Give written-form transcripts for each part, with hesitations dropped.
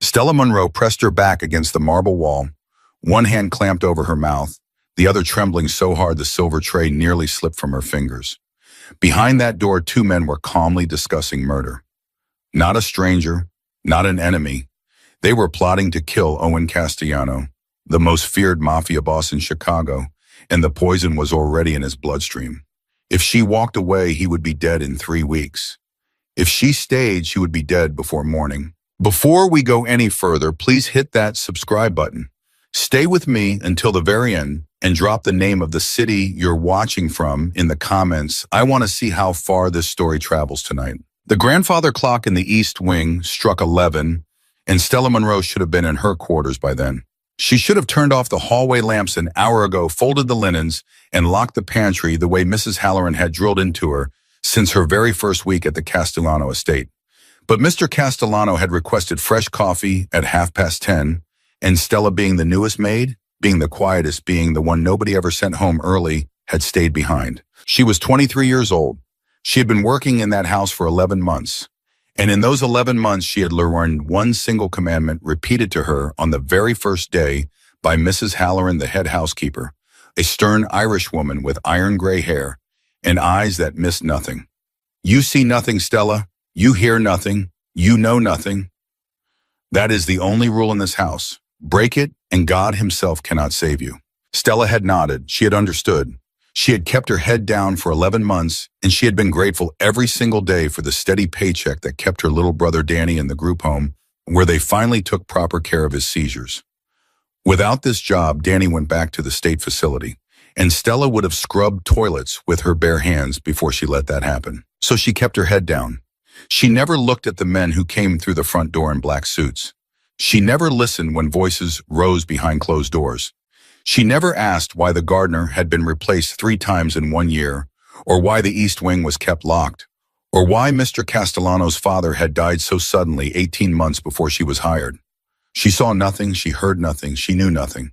Stella Monroe pressed her back against the marble wall, one hand clamped over her mouth, the other trembling so hard the silver tray nearly slipped from her fingers. Behind that door, two men were calmly discussing murder. Not a stranger, not an enemy. They were plotting to kill Owen Castellano, the most feared mafia boss in Chicago, and the poison was already in his bloodstream. If she walked away, he would be dead in 3 weeks. If she stayed, she would be dead before morning. Before we go any further, please hit that subscribe button. Stay with me until the very end and drop the name of the city you're watching from in the comments. I want to see how far this story travels tonight. The grandfather clock in the East Wing struck 11, and Stella Monroe should have been in her quarters by then. She should have turned off the hallway lamps an hour ago, folded the linens, and locked the pantry the way Mrs. Halloran had drilled into her since her very first week at the Castellano estate. But Mr. Castellano had requested fresh coffee at 10:30, and Stella, being the newest maid, being the quietest, being the one nobody ever sent home early, had stayed behind. She was 23 years old. She had been working in that house for 11 months. And in those 11 months, she had learned one single commandment repeated to her on the very first day by Mrs. Halloran, the head housekeeper, a stern Irish woman with iron gray hair and eyes that missed nothing. You see nothing, Stella. You hear nothing. You know nothing. That is the only rule in this house. Break it, and God himself cannot save you. Stella had nodded. She had understood. She had kept her head down for 11 months, and she had been grateful every single day for the steady paycheck that kept her little brother Danny in the group home, where they finally took proper care of his seizures. Without this job, Danny went back to the state facility, and Stella would have scrubbed toilets with her bare hands before she let that happen. So she kept her head down. She never looked at the men who came through the front door in black suits. She never listened when voices rose behind closed doors. She never asked why the gardener had been replaced 3 times in 1 year, or why the East Wing was kept locked, or why Mr. Castellano's father had died so suddenly 18 months before she was hired. She saw nothing, she heard nothing, she knew nothing,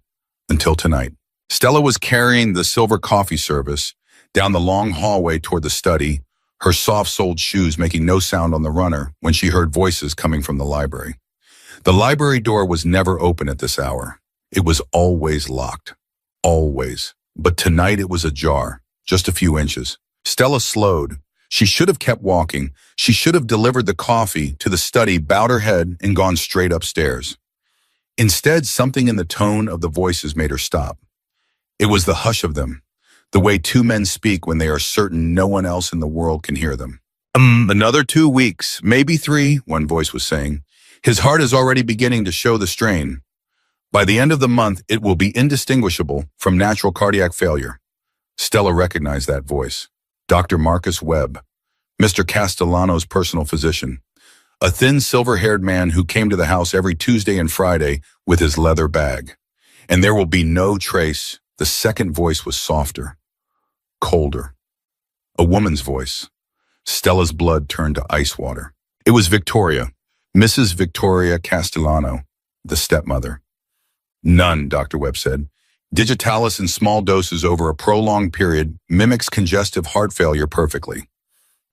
until tonight. Stella was carrying the silver coffee service down the long hallway toward the study, her soft-soled shoes making no sound on the runner when she heard voices coming from the library. The library door was never open at this hour. It was always locked. Always. But tonight it was ajar, just a few inches. Stella slowed. She should have kept walking. She should have delivered the coffee to the study, bowed her head, and gone straight upstairs. Instead, something in the tone of the voices made her stop. It was the hush of them, the way 2 men speak when they are certain no one else in the world can hear them. Another 2 weeks, maybe 3, one voice was saying. His heart is already beginning to show the strain. By the end of the month, it will be indistinguishable from natural cardiac failure. Stella recognized that voice. Dr. Marcus Webb, Mr. Castellano's personal physician, a thin silver-haired man who came to the house every Tuesday and Friday with his leather bag. And there will be no trace. The second voice was softer, colder. A woman's voice. Stella's blood turned to ice water. It was Victoria, Mrs. Victoria Castellano, the stepmother. None, Dr. Webb said. Digitalis in small doses over a prolonged period mimics congestive heart failure perfectly.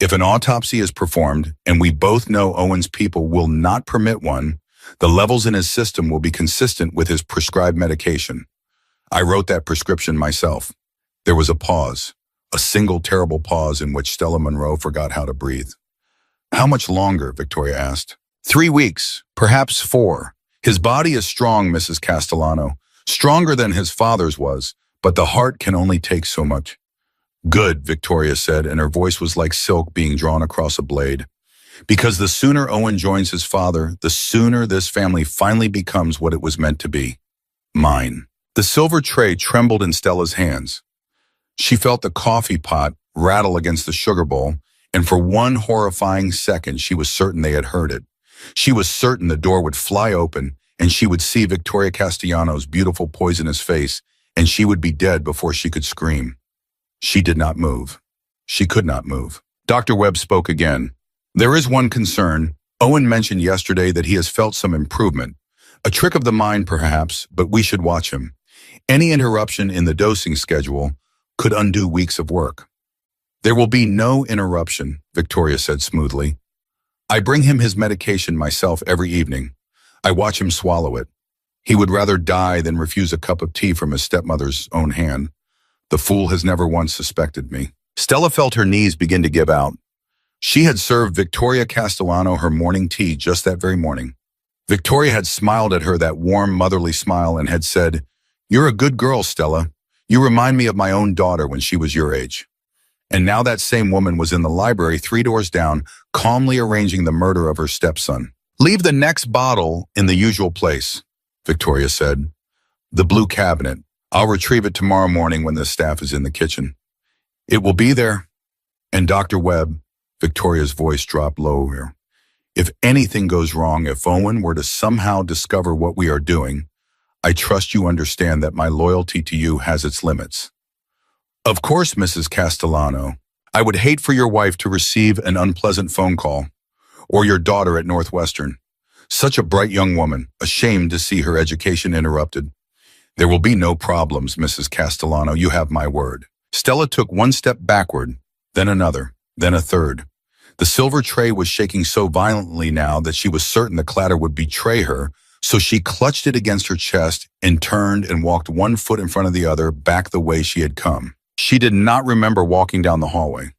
If an autopsy is performed, and we both know Owen's people will not permit one, the levels in his system will be consistent with his prescribed medication. I wrote that prescription myself. There was a pause, a single terrible pause in which Stella Monroe forgot how to breathe. How much longer? Victoria asked. 3 weeks, perhaps 4. His body is strong, Mrs. Castellano, stronger than his father's was, but the heart can only take so much. Good, Victoria said, and her voice was like silk being drawn across a blade. Because the sooner Owen joins his father, the sooner this family finally becomes what it was meant to be. Mine. The silver tray trembled in Stella's hands. She felt the coffee pot rattle against the sugar bowl, and for one horrifying second she was certain they had heard it. She was certain the door would fly open, and she would see Victoria Castellano's beautiful poisonous face, and she would be dead before she could scream. She did not move. She could not move. Dr. Webb spoke again. There is one concern. Owen mentioned yesterday that he has felt some improvement. A trick of the mind, perhaps, but we should watch him. Any interruption in the dosing schedule could undo weeks of work. There will be no interruption, Victoria said smoothly. I bring him his medication myself every evening. I watch him swallow it. He would rather die than refuse a cup of tea from his stepmother's own hand. The fool has never once suspected me. Stella felt her knees begin to give out. She had served Victoria Castellano her morning tea just that very morning. Victoria had smiled at her that warm, motherly smile and had said, "You're a good girl, Stella. You remind me of my own daughter when she was your age." And now that same woman was in the library 3 doors down, calmly arranging the murder of her stepson. "Leave the next bottle in the usual place," Victoria said. "The blue cabinet. I'll retrieve it tomorrow morning when the staff is in the kitchen." "It will be there." "And Dr. Webb," Victoria's voice dropped lower, "if anything goes wrong, if Owen were to somehow discover what we are doing, I trust you understand that my loyalty to you has its limits." "Of course, Mrs. Castellano. I would hate for your wife to receive an unpleasant phone call, or your daughter at Northwestern. Such a bright young woman, ashamed to see her education interrupted." "There will be no problems, Mrs. Castellano, you have my word." Stella took one step backward, then another, then a third. The silver tray was shaking so violently now that she was certain the clatter would betray her, so she clutched it against her chest and turned and walked one foot in front of the other back the way she had come. She did not remember walking down the hallway.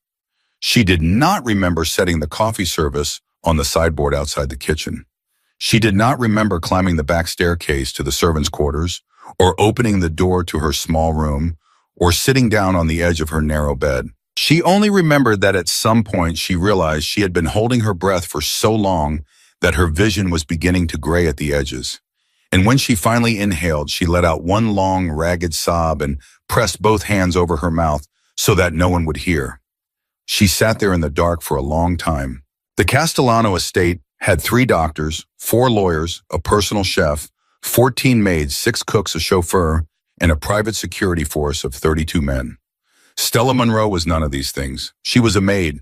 She did not remember setting the coffee service on the sideboard outside the kitchen. She did not remember climbing the back staircase to the servants' quarters, or opening the door to her small room, or sitting down on the edge of her narrow bed. She only remembered that at some point she realized she had been holding her breath for so long that her vision was beginning to gray at the edges. And when she finally inhaled, she let out one long, ragged sob and pressed both hands over her mouth so that no one would hear. She sat there in the dark for a long time. The Castellano estate had 3 doctors, 4 lawyers, a personal chef, 14 maids, 6 cooks, a chauffeur, and a private security force of 32 men. Stella Monroe was none of these things. She was a maid,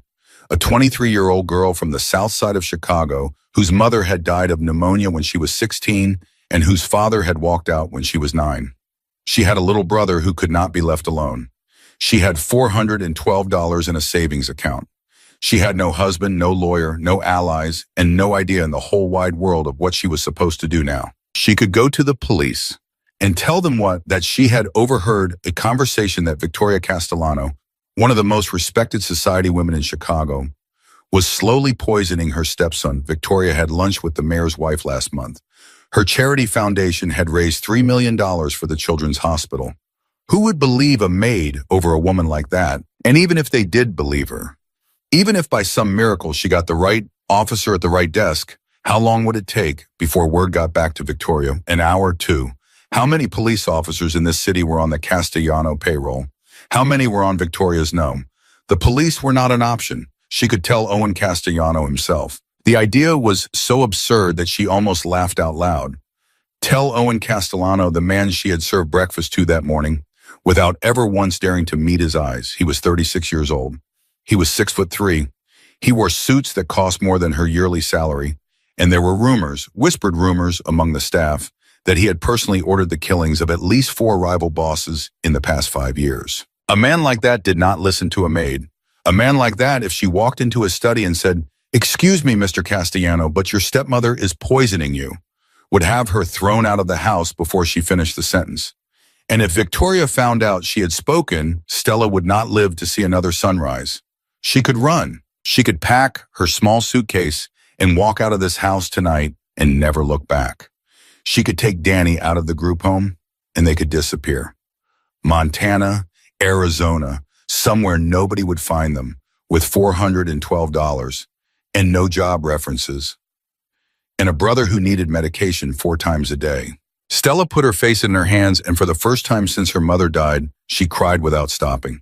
a 23-year-old girl from the south side of Chicago whose mother had died of pneumonia when she was 16 and whose father had walked out when she was 9. She had a little brother who could not be left alone. She had $412 in a savings account. She had no husband, no lawyer, no allies, and no idea in the whole wide world of what she was supposed to do now. She could go to the police and tell them that she had overheard a conversation that Victoria Castellano, one of the most respected society women in Chicago, was slowly poisoning her stepson. Victoria had lunch with the mayor's wife last month. Her charity foundation had raised $3 million for the children's hospital. Who would believe a maid over a woman like that? And even if they did believe her, even if by some miracle she got the right officer at the right desk, how long would it take before word got back to Victoria? An hour, 2. How many police officers in this city were on the Castellano payroll? How many were on Victoria's no? The police were not an option. She could tell Owen Castellano himself. The idea was so absurd that she almost laughed out loud. Tell Owen Castellano, the man she had served breakfast to that morning, without ever once daring to meet his eyes. He was 36 years old. He was 6'3". He wore suits that cost more than her yearly salary, and there were rumors, whispered rumors among the staff, that he had personally ordered the killings of at least 4 rival bosses in the past 5 years. A man like that did not listen to a maid. A man like that, if she walked into his study and said, "Excuse me, Mr. Castellano, but your stepmother is poisoning you," would have her thrown out of the house before she finished the sentence. And if Victoria found out she had spoken, Stella would not live to see another sunrise. She could run. She could pack her small suitcase and walk out of this house tonight and never look back. She could take Danny out of the group home and they could disappear. Montana, Arizona, somewhere nobody would find them, with $412 and no job references, and a brother who needed medication 4 times a day. Stella put her face in her hands, and for the first time since her mother died, she cried without stopping.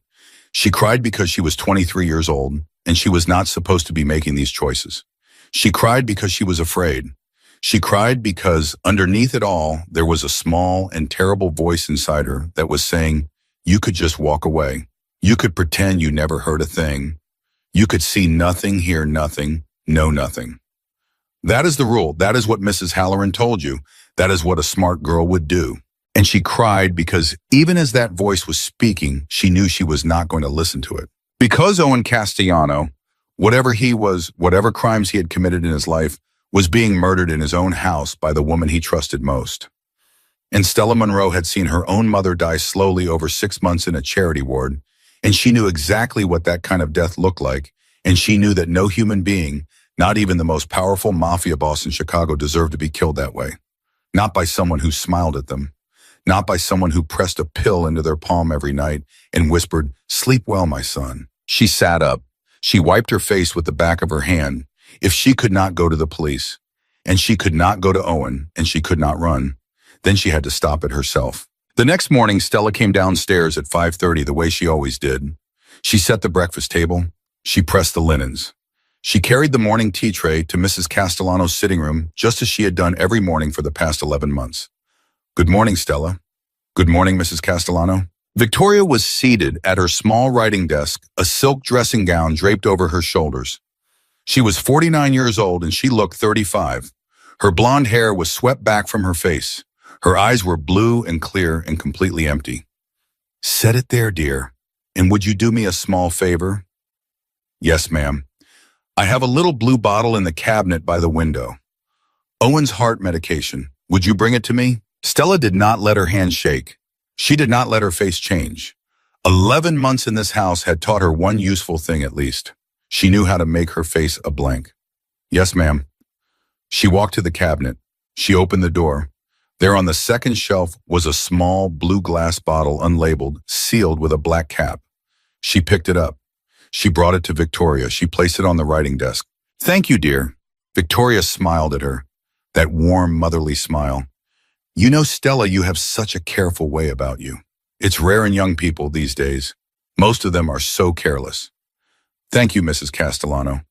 She cried because she was 23 years old, and she was not supposed to be making these choices. She cried because she was afraid. She cried because underneath it all, there was a small and terrible voice inside her that was saying, you could just walk away. You could pretend you never heard a thing. You could see nothing, hear nothing, know nothing. That is the rule. That is what Mrs. Halloran told you. That is what a smart girl would do. And she cried because even as that voice was speaking, she knew she was not going to listen to it. Because Owen Castellano, whatever he was, whatever crimes he had committed in his life, was being murdered in his own house by the woman he trusted most. And Stella Monroe had seen her own mother die slowly over 6 months in a charity ward, and she knew exactly what that kind of death looked like, and she knew that no human being, not even the most powerful mafia boss in Chicago, deserved to be killed that way. Not by someone who smiled at them, not by someone who pressed a pill into their palm every night and whispered, "Sleep well, my son." She sat up. She wiped her face with the back of her hand. If she could not go to the police, and she could not go to Owen, and she could not run, then she had to stop it herself. The next morning, Stella came downstairs at 5:30 the way she always did. She set the breakfast table. She pressed the linens. She carried the morning tea tray to Mrs. Castellano's sitting room just as she had done every morning for the past 11 months. "Good morning, Stella." "Good morning, Mrs. Castellano." Victoria was seated at her small writing desk, a silk dressing gown draped over her shoulders. She was 49 years old and she looked 35. Her blonde hair was swept back from her face. Her eyes were blue and clear and completely empty. "Set it there, dear. And would you do me a small favor?" "Yes, ma'am. I have a little blue bottle in the cabinet by the window. Owen's heart medication. Would you bring it to me?" Stella did not let her hand shake. She did not let her face change. 11 months in this house had taught her one useful thing at least. She knew how to make her face a blank. "Yes, ma'am." She walked to the cabinet. She opened the door. There on the second shelf was a small blue glass bottle, unlabeled, sealed with a black cap. She picked it up. She brought it to Victoria. She placed it on the writing desk. "Thank you, dear." Victoria smiled at her, that warm, motherly smile. "You know, Stella, you have such a careful way about you. It's rare in young people these days. Most of them are so careless." "Thank you, Mrs. Castellano.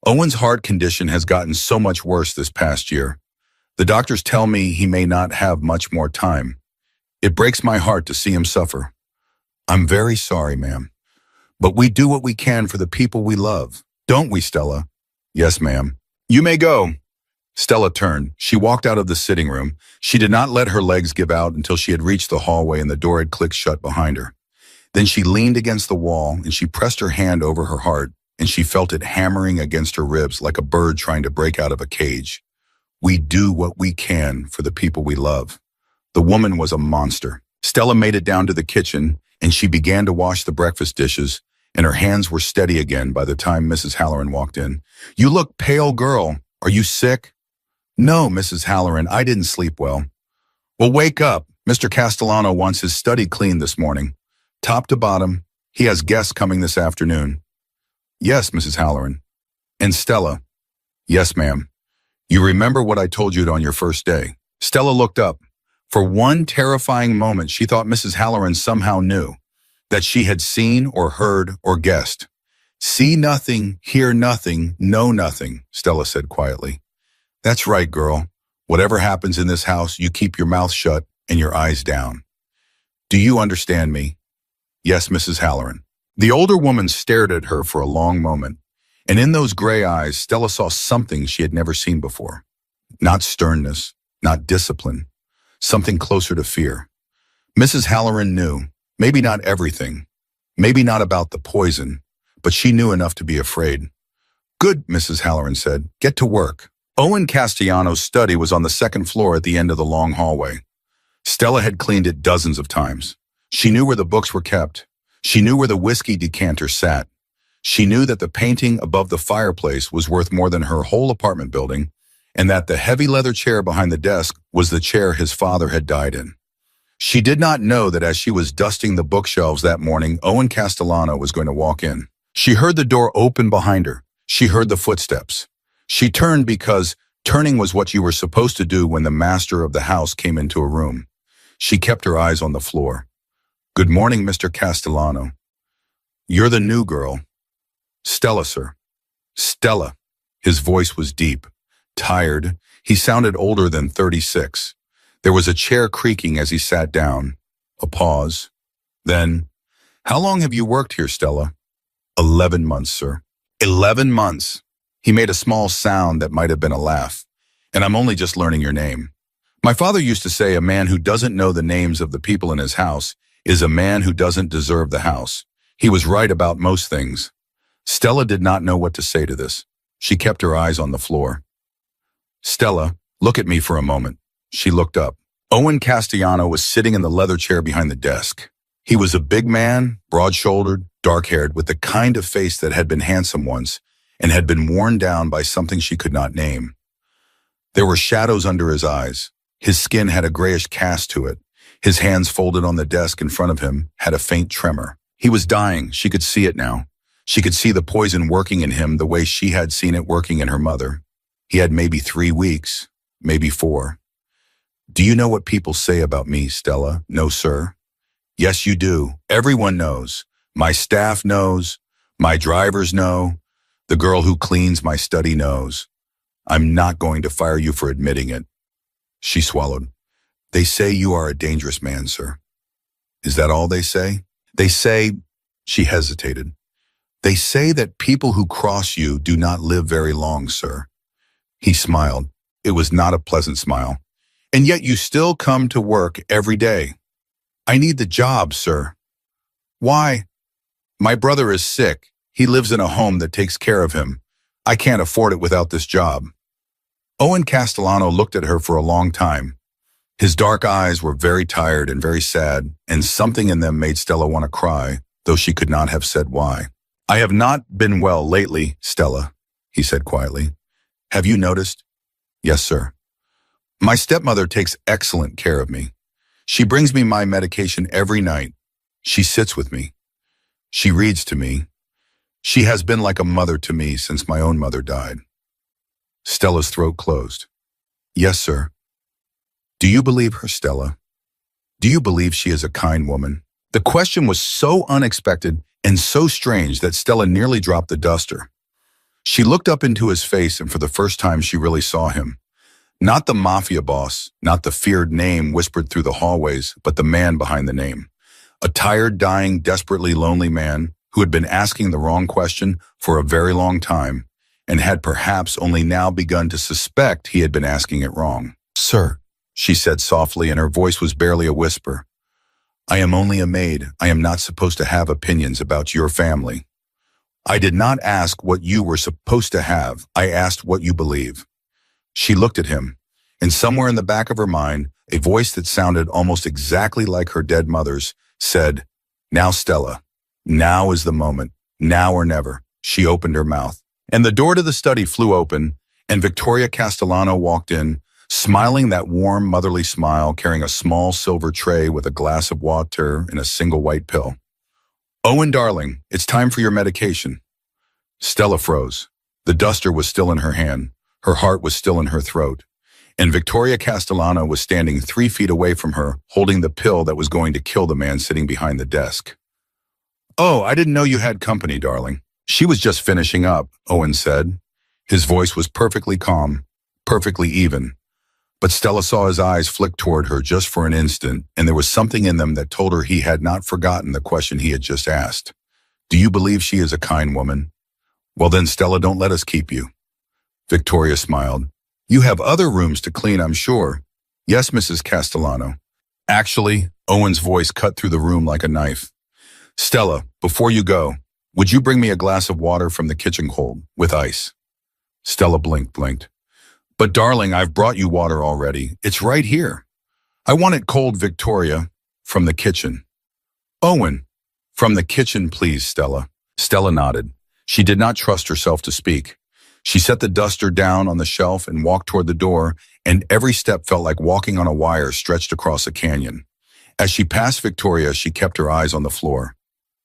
Owen's heart condition has gotten so much worse this past year. The doctors tell me he may not have much more time. It breaks my heart to see him suffer." "I'm very sorry, ma'am. But we do what we can for the people we love. Don't we, Stella?" "Yes, ma'am." "You may go." Stella turned. She walked out of the sitting room. She did not let her legs give out until she had reached the hallway and the door had clicked shut behind her. Then she leaned against the wall and she pressed her hand over her heart and she felt it hammering against her ribs like a bird trying to break out of a cage. We do what we can for the people we love. The woman was a monster. Stella made it down to the kitchen and she began to wash the breakfast dishes, and her hands were steady again by the time Mrs. Halloran walked in. "You look pale, girl. Are you sick?" "No, Mrs. Halloran, I didn't sleep well." "Well, wake up. Mr. Castellano wants his study cleaned this morning, top to bottom. He has guests coming this afternoon." "Yes, Mrs. Halloran." "And Stella." "Yes, ma'am. You remember what I told you on your first day?" Stella looked up. For one terrifying moment, she thought Mrs. Halloran somehow knew, that she had seen or heard or guessed. "See nothing, hear nothing, know nothing," Stella said quietly. "That's right, girl. Whatever happens in this house, you keep your mouth shut and your eyes down. Do you understand me?" "Yes, Mrs. Halloran." The older woman stared at her for a long moment, and in those gray eyes, Stella saw something she had never seen before. Not sternness, not discipline, something closer to fear. Mrs. Halloran knew, maybe not everything, maybe not about the poison, but she knew enough to be afraid. "Good," Mrs. Halloran said. "Get to work." Owen Castellano's study was on the second floor at the end of the long hallway. Stella had cleaned it dozens of times. She knew where the books were kept. She knew where the whiskey decanter sat. She knew that the painting above the fireplace was worth more than her whole apartment building, and that the heavy leather chair behind the desk was the chair his father had died in. She did not know that as she was dusting the bookshelves that morning, Owen Castellano was going to walk in. She heard the door open behind her. She heard the footsteps. She turned because turning was what you were supposed to do when the master of the house came into a room. She kept her eyes on the floor. "Good morning, Mr. Castellano." "You're the new girl." "Stella, sir." "Stella." His voice was deep, tired. He sounded older than 36. There was a chair creaking as he sat down. A pause. Then, "How long have you worked here, Stella?" 11 months, sir." 11 months. He made a small sound that might have been a laugh. "And I'm only just learning your name. My father used to say a man who doesn't know the names of the people in his house is a man who doesn't deserve the house. He was right about most things." Stella did not know what to say to this. She kept her eyes on the floor. Stella, look at me for a moment. She looked up. Owen Castellano was sitting in the leather chair behind the desk. He was a big man, broad-shouldered, dark-haired, with the kind of face that had been handsome once and had been worn down by something she could not name. There were shadows under his eyes. His skin had a grayish cast to it. His hands folded on the desk in front of him had a faint tremor. He was dying. She could see it now. She could see the poison working in him the way she had seen it working in her mother. He had maybe 3 weeks, maybe 4. Do you know what people say about me, Stella? No, sir. Yes, you do. Everyone knows. My staff knows. My drivers know. The girl who cleans my study knows. I'm not going to fire you for admitting it. She swallowed. They say you are a dangerous man, sir. Is that all they say? They say, she hesitated. They say that people who cross you do not live very long, sir. He smiled. It was not a pleasant smile. And yet you still come to work every day. I need the job, sir. Why? My brother is sick. He lives in a home that takes care of him. I can't afford it without this job. Owen Castellano looked at her for a long time. His dark eyes were very tired and very sad, and something in them made Stella want to cry, though she could not have said why. I have not been well lately, Stella, he said quietly. Have you noticed? Yes, sir. My stepmother takes excellent care of me. She brings me my medication every night. She sits with me. She reads to me. She has been like a mother to me since my own mother died. Stella's throat closed. Yes, sir. Do you believe her, Stella? Do you believe she is a kind woman? The question was so unexpected and so strange that Stella nearly dropped the duster. She looked up into his face, and for the first time she really saw him. Not the Mafia boss, not the feared name whispered through the hallways, but the man behind the name. A tired, dying, desperately lonely man who had been asking the wrong question for a very long time and had perhaps only now begun to suspect he had been asking it wrong. Sir, she said softly, and her voice was barely a whisper. I am only a maid. I am not supposed to have opinions about your family. I did not ask what you were supposed to have. I asked what you believe. She looked at him, and somewhere in the back of her mind, a voice that sounded almost exactly like her dead mother's said, Now, Stella, now is the moment, now or never. She opened her mouth, and the door to the study flew open, and Victoria Castellano walked in, smiling that warm, motherly smile, carrying a small silver tray with a glass of water and a single white pill. Owen, darling, it's time for your medication. Stella froze. The duster was still in her hand. Her heart was still in her throat, and Victoria Castellano was standing 3 feet away from her, holding the pill that was going to kill the man sitting behind the desk. Oh, I didn't know you had company, darling. She was just finishing up, Owen said. His voice was perfectly calm, perfectly even. But Stella saw his eyes flick toward her just for an instant, and there was something in them that told her he had not forgotten the question he had just asked. Do you believe she is a kind woman? Well then, Stella, don't let us keep you. Victoria smiled. You have other rooms to clean, I'm sure. Yes, Mrs. Castellano. Actually, Owen's voice cut through the room like a knife. Stella, before you go, would you bring me a glass of water from the kitchen cold, with ice? Stella blinked. But darling, I've brought you water already. It's right here. I want it cold, Victoria, from the kitchen. Owen, from the kitchen, please, Stella. Stella nodded. She did not trust herself to speak. She set the duster down on the shelf and walked toward the door, and every step felt like walking on a wire stretched across a canyon. As she passed Victoria, she kept her eyes on the floor.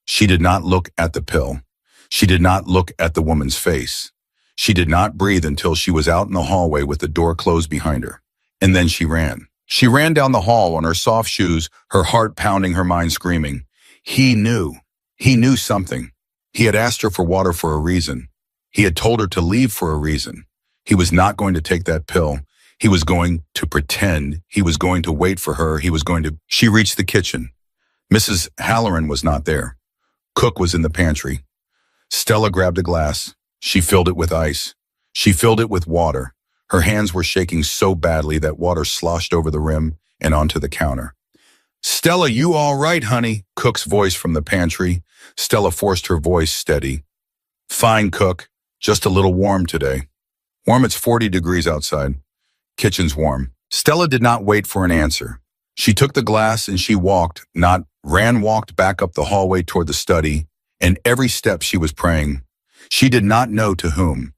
She did not look at the pill. She did not look at the woman's face. She did not breathe until she was out in the hallway with the door closed behind her. And then she ran. She ran down the hall on her soft shoes, her heart pounding, her mind screaming. He knew. He knew something. He had asked her for water for a reason. He had told her to leave for a reason. He was not going to take that pill. He was going to pretend. He was going to wait for her. She reached the kitchen. Mrs. Halloran was not there. Cook was in the pantry. Stella grabbed a glass. She filled it with ice. She filled it with water. Her hands were shaking so badly that water sloshed over the rim and onto the counter. Stella, you all right, honey? Cook's voice from the pantry. Stella forced her voice steady. Fine, Cook. Just a little warm today. Warm, it's 40 degrees outside. Kitchen's warm. Stella did not wait for an answer. She took the glass and she walked back up the hallway toward the study, and every step she was praying. She did not know to whom.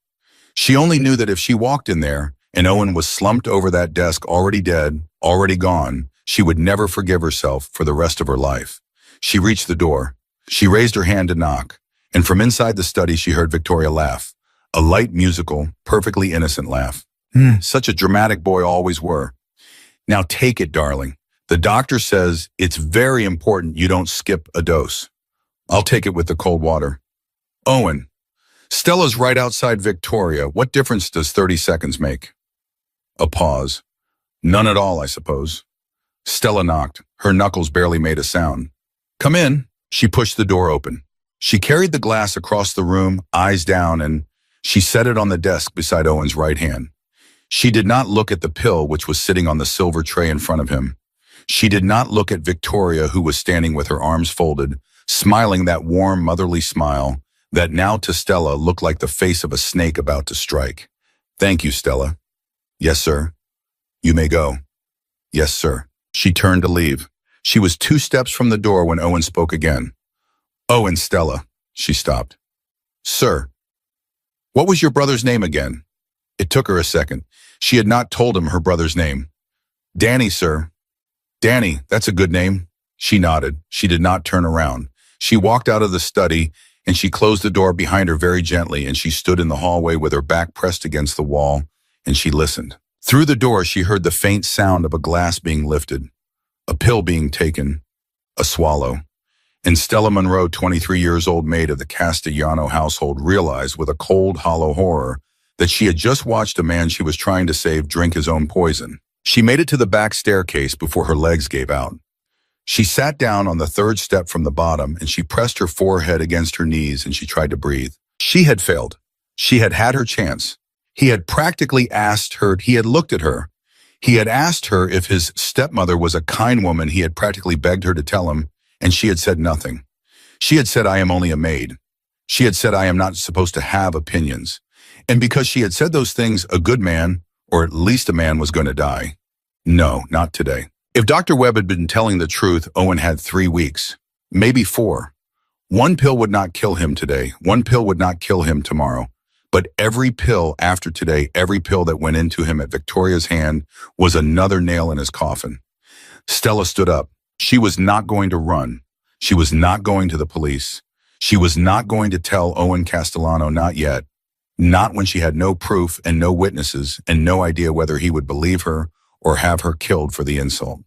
She only knew that if she walked in there, and Owen was slumped over that desk already dead, already gone, she would never forgive herself for the rest of her life. She reached the door. She raised her hand to knock, and from inside the study she heard Victoria laugh. A light, musical, perfectly innocent laugh. Such a dramatic boy always were. Now take it, darling. The doctor says it's very important you don't skip a dose. I'll take it with the cold water. Owen. Stella's right outside Victoria. What difference does 30 seconds make? A pause. None at all, I suppose. Stella knocked. Her knuckles barely made a sound. Come in. She pushed the door open. She carried the glass across the room, eyes down, and she set it on the desk beside Owen's right hand. She did not look at the pill which was sitting on the silver tray in front of him. She did not look at Victoria, who was standing with her arms folded, smiling that warm, motherly smile that now to Stella looked like the face of a snake about to strike. Thank you, Stella. Yes, sir. You may go. Yes, sir. She turned to leave. She was 2 steps from the door when Owen spoke again. Owen, Stella. She stopped. Sir. What was your brother's name again? It took her a second. She had not told him her brother's name. Danny, sir. Danny, that's a good name. She nodded. She did not turn around. She walked out of the study, and she closed the door behind her very gently, and she stood in the hallway with her back pressed against the wall, and she listened. Through the door, she heard the faint sound of a glass being lifted, a pill being taken, a swallow. And Stella Monroe, 23 years old, maid of the Castellano household, realized with a cold, hollow horror that she had just watched a man she was trying to save drink his own poison. She made it to the back staircase before her legs gave out. She sat down on the 3rd step from the bottom, and she pressed her forehead against her knees, and she tried to breathe. She had failed. She had had her chance. He had practically asked her, he had looked at her. He had asked her if his stepmother was a kind woman. He had practically begged her to tell him, and she had said nothing. She had said, I am only a maid. She had said, I am not supposed to have opinions. And because she had said those things, a good man, or at least a man, was going to die. No, not today. If Dr. Webb had been telling the truth, Owen had 3 weeks, maybe 4. 1 pill would not kill him today. 1 pill would not kill him tomorrow. But every pill after today, every pill that went into him at Victoria's hand was another nail in his coffin. Stella stood up. She was not going to run. She was not going to the police. She was not going to tell Owen Castellano, not yet. Not when she had no proof and no witnesses and no idea whether he would believe her or have her killed for the insult.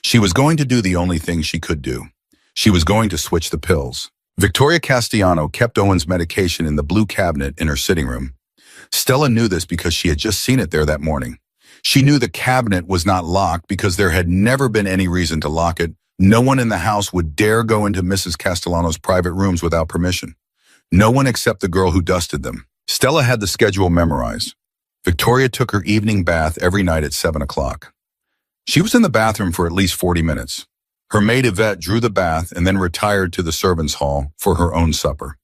She was going to do the only thing she could do. She was going to switch the pills. Victoria Castellano kept Owen's medication in the blue cabinet in her sitting room. Stella knew this because she had just seen it there that morning. She knew the cabinet was not locked because there had never been any reason to lock it. No one in the house would dare go into Mrs. Castellano's private rooms without permission. No one except the girl who dusted them. Stella had the schedule memorized. Victoria took her evening bath every night at 7 o'clock. She was in the bathroom for at least 40 minutes. Her maid Yvette drew the bath and then retired to the servants' hall for her own supper.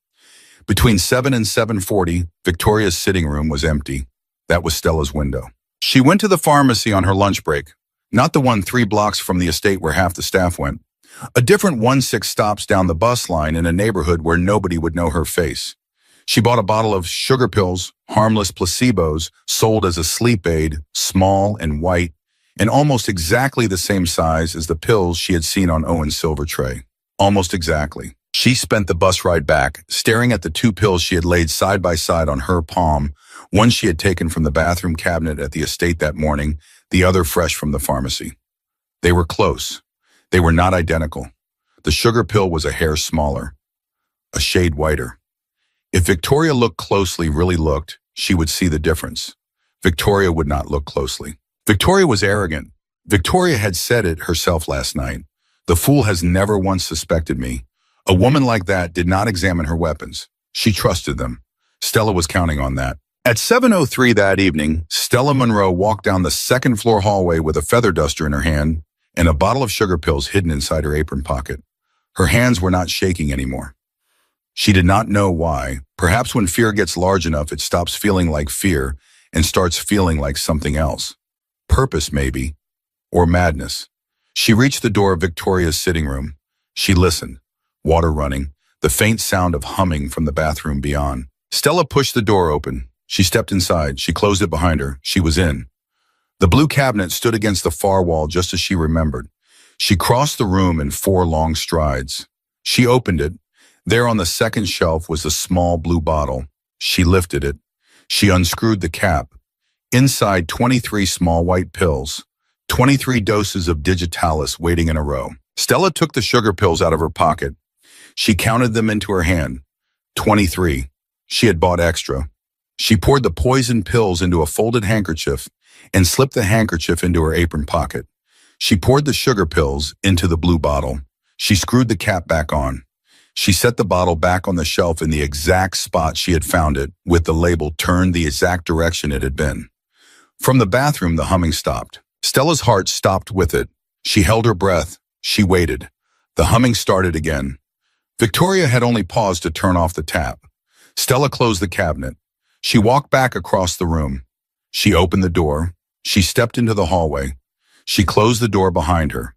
Between 7 and 7:40, Victoria's sitting room was empty. That was Stella's window. She went to the pharmacy on her lunch break, not the one 3 blocks from the estate where half the staff went. A different 1-6 stops down the bus line in a neighborhood where nobody would know her face. She bought a bottle of sugar pills, harmless placebos, sold as a sleep aid, small and white, and almost exactly the same size as the pills she had seen on Owen's silver tray. Almost exactly. She spent the bus ride back, staring at the 2 pills she had laid side by side on her palm, one she had taken from the bathroom cabinet at the estate that morning, the other fresh from the pharmacy. They were close. They were not identical. The sugar pill was a hair smaller, a shade whiter. If Victoria looked closely, really looked, she would see the difference. Victoria would not look closely. Victoria was arrogant. Victoria had said it herself last night. The fool has never once suspected me. A woman like that did not examine her weapons. She trusted them. Stella was counting on that. At 7:03 that evening, Stella Monroe walked down the 2nd floor hallway with a feather duster in her hand and a bottle of sugar pills hidden inside her apron pocket. Her hands were not shaking anymore. She did not know why. Perhaps when fear gets large enough, it stops feeling like fear and starts feeling like something else. Purpose, maybe. Or madness. She reached the door of Victoria's sitting room. She listened. Water running. The faint sound of humming from the bathroom beyond. Stella pushed the door open. She stepped inside. She closed it behind her. She was in. The blue cabinet stood against the far wall just as she remembered. She crossed the room in 4 long strides. She opened it. There on the second shelf was a small blue bottle. She lifted it. She unscrewed the cap. Inside, 23 small white pills. 23 doses of digitalis waiting in a row. Stella took the sugar pills out of her pocket. She counted them into her hand. 23. She had bought extra. She poured the poison pills into a folded handkerchief and slipped the handkerchief into her apron pocket. She poured the sugar pills into the blue bottle. She screwed the cap back on. She set the bottle back on the shelf in the exact spot she had found it, with the label turned the exact direction it had been. From the bathroom, the humming stopped. Stella's heart stopped with it. She held her breath. She waited. The humming started again. Victoria had only paused to turn off the tap. Stella closed the cabinet. She walked back across the room. She opened the door. She stepped into the hallway. She closed the door behind her.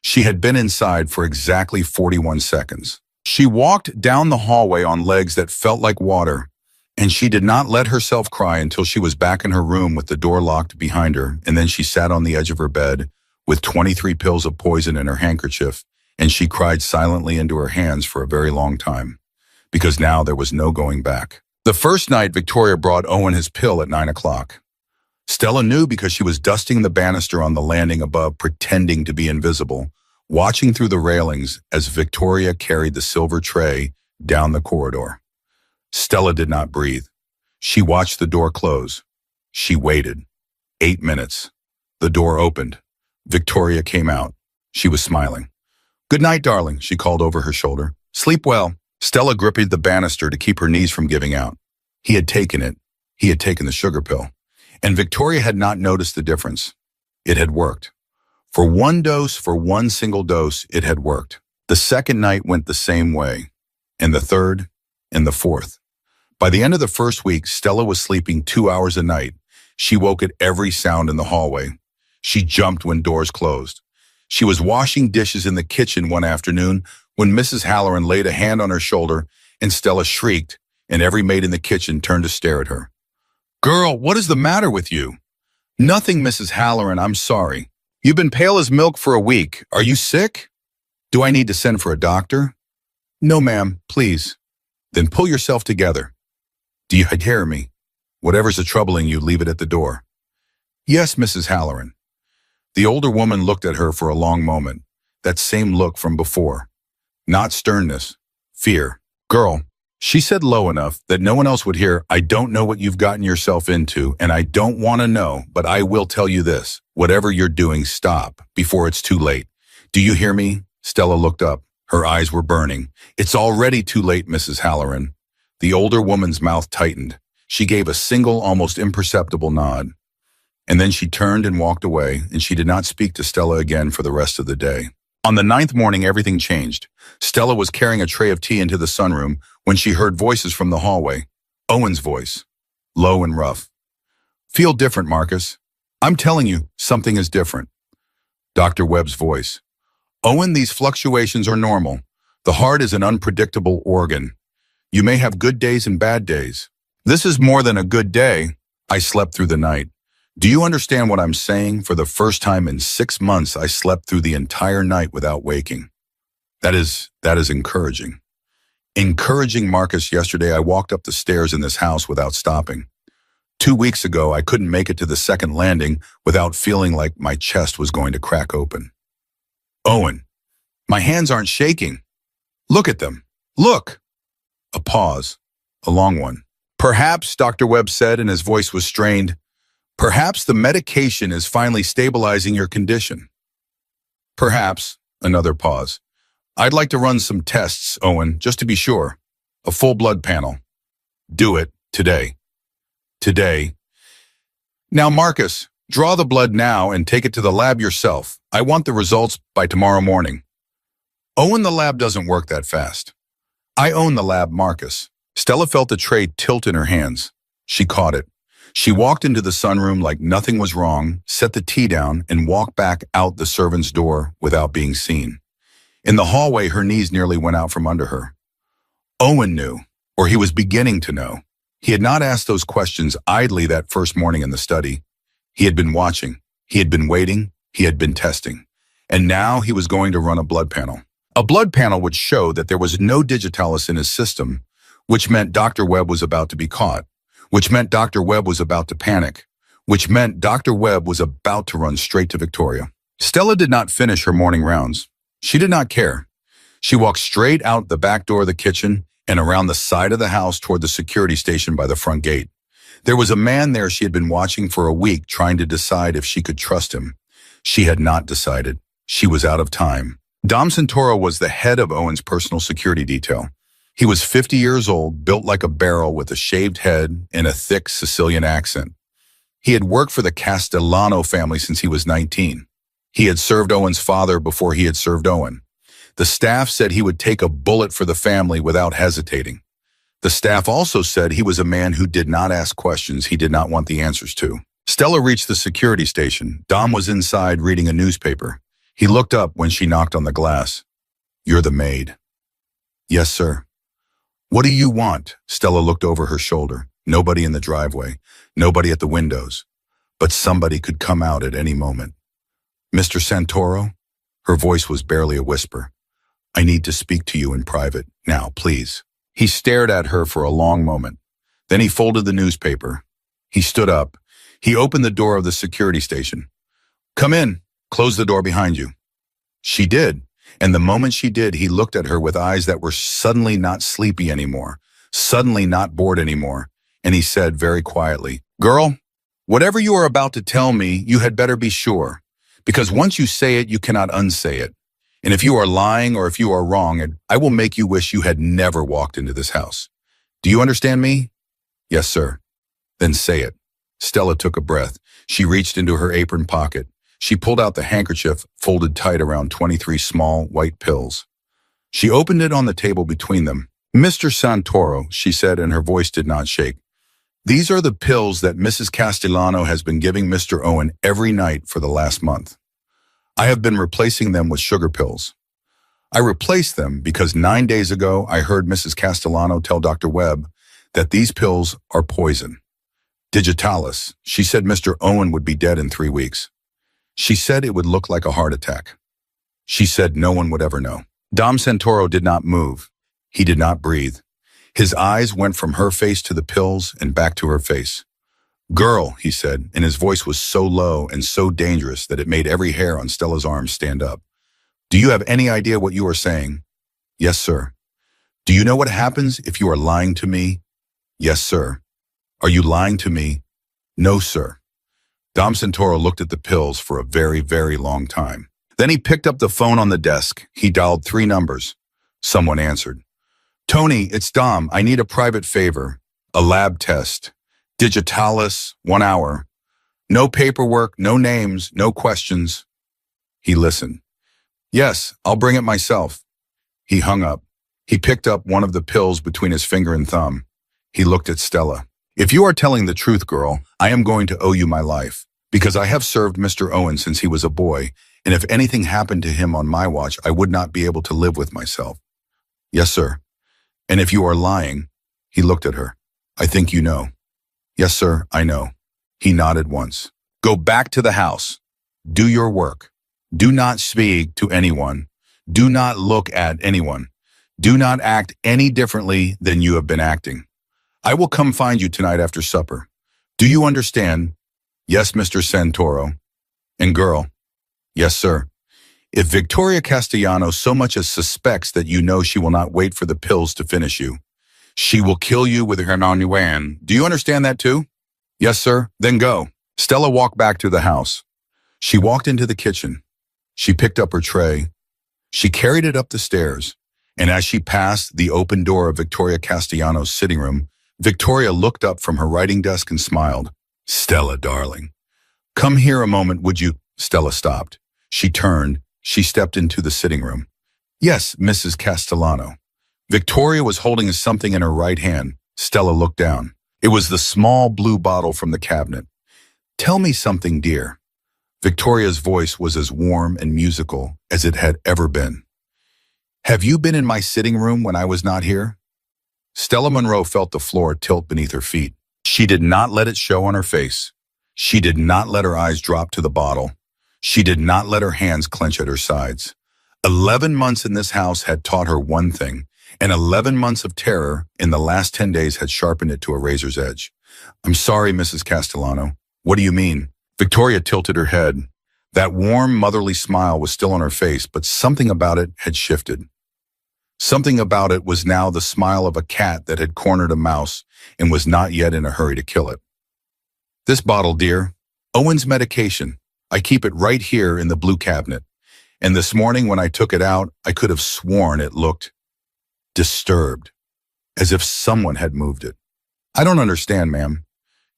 She had been inside for exactly 41 seconds. She walked down the hallway on legs that felt like water, and she did not let herself cry until she was back in her room with the door locked behind her, and then she sat on the edge of her bed with 23 pills of poison in her handkerchief, and she cried silently into her hands for a very long time, because now there was no going back. The first night, Victoria brought Owen his pill at 9 o'clock. Stella knew because she was dusting the banister on the landing above, pretending to be invisible, watching through the railings as Victoria carried the silver tray down the corridor. Stella did not breathe. She watched the door close. She waited. 8 minutes. The door opened. Victoria came out. She was smiling. "Good night, darling," she called over her shoulder. "Sleep well." Stella gripped the banister to keep her knees from giving out. He had taken it. He had taken the sugar pill. And Victoria had not noticed the difference. It had worked. For one dose, for one single dose, it had worked. The second night went the same way, and the third, and the fourth. By the end of the first week, Stella was sleeping 2 hours a night. She woke at every sound in the hallway. She jumped when doors closed. She was washing dishes in the kitchen one afternoon when Mrs. Halloran laid a hand on her shoulder and Stella shrieked, and every maid in the kitchen turned to stare at her. "Girl, what is the matter with you?" "Nothing, Mrs. Halloran, I'm sorry." "You've been pale as milk for a week. Are you sick?" "Do I need to send for a doctor?" "No, ma'am, please." "Then pull yourself together." "Do you hear me? Whatever's troubling you, leave it at the door." "Yes, Mrs. Halloran." The older woman looked at her for a long moment, that same look from before. Not sternness, fear. "Girl," she said low enough that no one else would hear, "I don't know what you've gotten yourself into, and I don't want to know, but I will tell you this. Whatever you're doing, stop, before it's too late. Do you hear me?" Stella looked up. Her eyes were burning. "It's already too late, Mrs. Halloran." The older woman's mouth tightened. She gave a single, almost imperceptible nod. And then she turned and walked away, and she did not speak to Stella again for the rest of the day. On the 9th morning, everything changed. Stella was carrying a tray of tea into the sunroom when she heard voices from the hallway. Owen's voice, low and rough. "Feel different, Marcus. I'm telling you, something is different." Dr. Webb's voice. "Owen, these fluctuations are normal. The heart is an unpredictable organ. You may have good days and bad days. This is more than a good day. I slept through the night. Do you understand what I'm saying? For the first time in 6 months, I slept through the entire night without waking. That is encouraging. Encouraging, Marcus. Yesterday, I walked up the stairs in this house without stopping. 2 weeks ago, I couldn't make it to the second landing without feeling like my chest was going to crack open. Owen, my hands aren't shaking. Look at them. Look." A pause, a long one. "Perhaps," Dr. Webb said, and his voice was strained, "perhaps the medication is finally stabilizing your condition." "Perhaps," another pause. "I'd like to run some tests, Owen, just to be sure. A full blood panel." "Do it today." "Today." "Now, Marcus, draw the blood now and take it to the lab yourself. I want the results by tomorrow morning." "Owen, the lab doesn't work that fast." "I own the lab, Marcus." Stella felt the tray tilt in her hands. She caught it. She walked into the sunroom like nothing was wrong, set the tea down, and walked back out the servant's door without being seen. In the hallway, her knees nearly went out from under her. Owen knew, or he was beginning to know. He had not asked those questions idly that first morning in the study. He had been watching, he had been waiting, he had been testing. And now he was going to run a blood panel. A blood panel would show that there was no digitalis in his system, which meant Dr. Webb was about to be caught, which meant Dr. Webb was about to panic, which meant Dr. Webb was about to run straight to Victoria. Stella did not finish her morning rounds. She did not care. She walked straight out the back door of the kitchen and around the side of the house toward the security station by the front gate. There was a man there she had been watching for a week, trying to decide if she could trust him. She had not decided. She was out of time. Dom Santoro was the head of Owen's personal security detail. He was 50 years old, built like a barrel with a shaved head and a thick Sicilian accent. He had worked for the Castellano family since he was 19. He had served Owen's father before he had served Owen. The staff said he would take a bullet for the family without hesitating. The staff also said he was a man who did not ask questions he did not want the answers to. Stella reached the security station. Dom was inside reading a newspaper. He looked up when she knocked on the glass. "You're the maid." "Yes, sir." "What do you want?" Stella looked over her shoulder. Nobody in the driveway, nobody at the windows, but somebody could come out at any moment. "Mr. Santoro?" Her voice was barely a whisper. "I need to speak to you in private. Now, please." He stared at her for a long moment. Then he folded the newspaper. He stood up. He opened the door of the security station. "Come in. Close the door behind you." She did, and the moment she did, he looked at her with eyes that were suddenly not sleepy anymore, suddenly not bored anymore, and he said very quietly, "Girl, whatever you are about to tell me, you had better be sure, because once you say it, you cannot unsay it. And if you are lying or if you are wrong, I will make you wish you had never walked into this house. Do you understand me?" "Yes, sir." "Then say it." Stella took a breath. She reached into her apron pocket. She pulled out the handkerchief folded tight around 23 small white pills. She opened it on the table between them. "Mr. Santoro," she said, and her voice did not shake. "These are the pills that Mrs. Castellano has been giving Mr. Owen every night for the last month. I have been replacing them with sugar pills. I replaced them because 9 days ago I heard Mrs. Castellano tell Dr. Webb that these pills are poison. Digitalis. She said Mr. Owen would be dead in 3 weeks. She said it would look like a heart attack. She said no one would ever know." Dom Santoro did not move. He did not breathe. His eyes went from her face to the pills and back to her face. "Girl," he said, and his voice was so low and so dangerous that it made every hair on Stella's arm stand up. "Do you have any idea what you are saying?" "Yes, sir." "Do you know what happens if you are lying to me?" "Yes, sir." "Are you lying to me?" "No, sir." Dom Santoro looked at the pills for a very, very long time. Then he picked up the phone on the desk. He dialed 3 numbers. Someone answered. "Tony, it's Dom. I need a private favor. A lab test. Digitalis, 1 hour. No paperwork, no names, no questions." He listened. "Yes, I'll bring it myself." He hung up. He picked up one of the pills between his finger and thumb. He looked at Stella. "If you are telling the truth, girl, I am going to owe you my life, because I have served Mr. Owen since he was a boy, and if anything happened to him on my watch, I would not be able to live with myself." "Yes, sir." "And if you are lying," he looked at her, "I think you know." "Yes, sir, I know." He nodded once. "Go back to the house. Do your work. Do not speak to anyone. Do not look at anyone. Do not act any differently than you have been acting. I will come find you tonight after supper. Do you understand?" "Yes, Mr. Santoro." "And girl?" "Yes, sir. If Victoria Castellano so much as suspects that you know she will not wait for the pills to finish you, she will kill you with her non-yuan. Do you understand that too?" "Yes, sir." "Then go." Stella walked back to the house. She walked into the kitchen. She picked up her tray. She carried it up the stairs, and as she passed the open door of Victoria Castellano's sitting room, Victoria looked up from her writing desk and smiled. "Stella, darling. Come here a moment, would you?" Stella stopped. She turned. She stepped into the sitting room. "Yes, Mrs. Castellano." Victoria was holding something in her right hand. Stella looked down. It was the small blue bottle from the cabinet. Tell me something, dear. Victoria's voice was as warm and musical as it had ever been. Have you been in my sitting room when I was not here? Stella Monroe felt the floor tilt beneath her feet. She did not let it show on her face. She did not let her eyes drop to the bottle. She did not let her hands clench at her sides. 11 months in this house had taught her one thing, and 11 months of terror in the last 10 days had sharpened it to a razor's edge. I'm sorry, Mrs. Castellano. What do you mean? Victoria tilted her head. That warm, motherly smile was still on her face, but something about it had shifted. Something about it was now the smile of a cat that had cornered a mouse and was not yet in a hurry to kill it. This bottle, dear, Owen's medication. I keep it right here in the blue cabinet. And this morning when I took it out, I could have sworn it looked disturbed, as if someone had moved it. I don't understand, ma'am.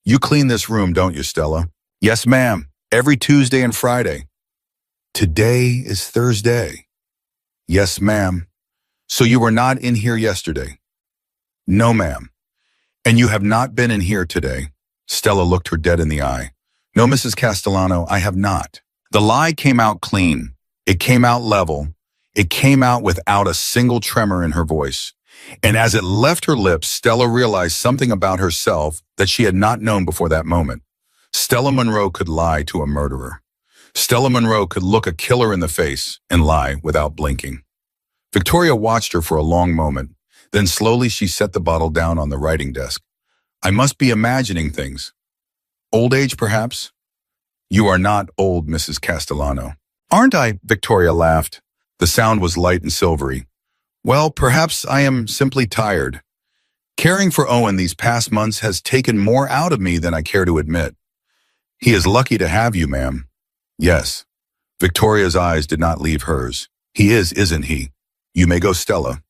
You clean this room, don't you, Stella? Yes, ma'am. Every Tuesday and Friday. Today is Thursday. Yes, ma'am. So you were not in here yesterday? No, ma'am. And you have not been in here today? Stella looked her dead in the eye. No, Mrs. Castellano, I have not. The lie came out clean. It came out level. It came out without a single tremor in her voice. And as it left her lips, Stella realized something about herself that she had not known before that moment. Stella Monroe could lie to a murderer. Stella Monroe could look a killer in the face and lie without blinking. Victoria watched her for a long moment. Then slowly she set the bottle down on the writing desk. I must be imagining things. Old age, perhaps? You are not old, Mrs. Castellano. Aren't I? Victoria laughed. The sound was light and silvery. Well, perhaps I am simply tired. Caring for Owen these past months has taken more out of me than I care to admit. He is lucky to have you, ma'am. Yes. Victoria's eyes did not leave hers. He is, isn't he? You may go, Stella.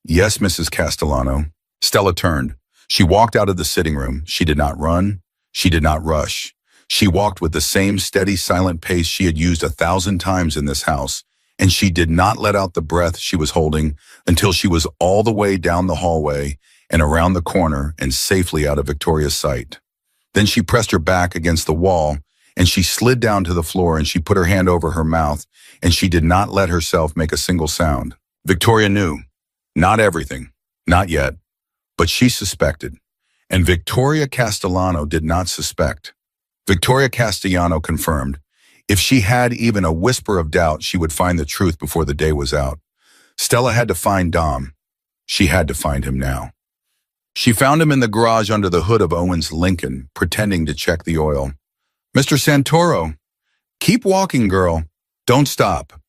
Yes, Mrs. Castellano. Stella turned. She walked out of the sitting room. She did not run. She did not rush. She walked with the same steady, silent pace she had used 1,000 times in this house, and she did not let out the breath she was holding until she was all the way down the hallway and around the corner and safely out of Victoria's sight. Then she pressed her back against the wall, and she slid down to the floor, and she put her hand over her mouth, and she did not let herself make a single sound. Victoria knew. Not everything. Not yet. But she suspected. And Victoria Castellano did not suspect. Victoria Castellano confirmed. If she had even a whisper of doubt, she would find the truth before the day was out. Stella had to find Dom. She had to find him now. She found him in the garage under the hood of Owen's Lincoln, pretending to check the oil. Mr. Santoro, keep walking, girl. Don't stop.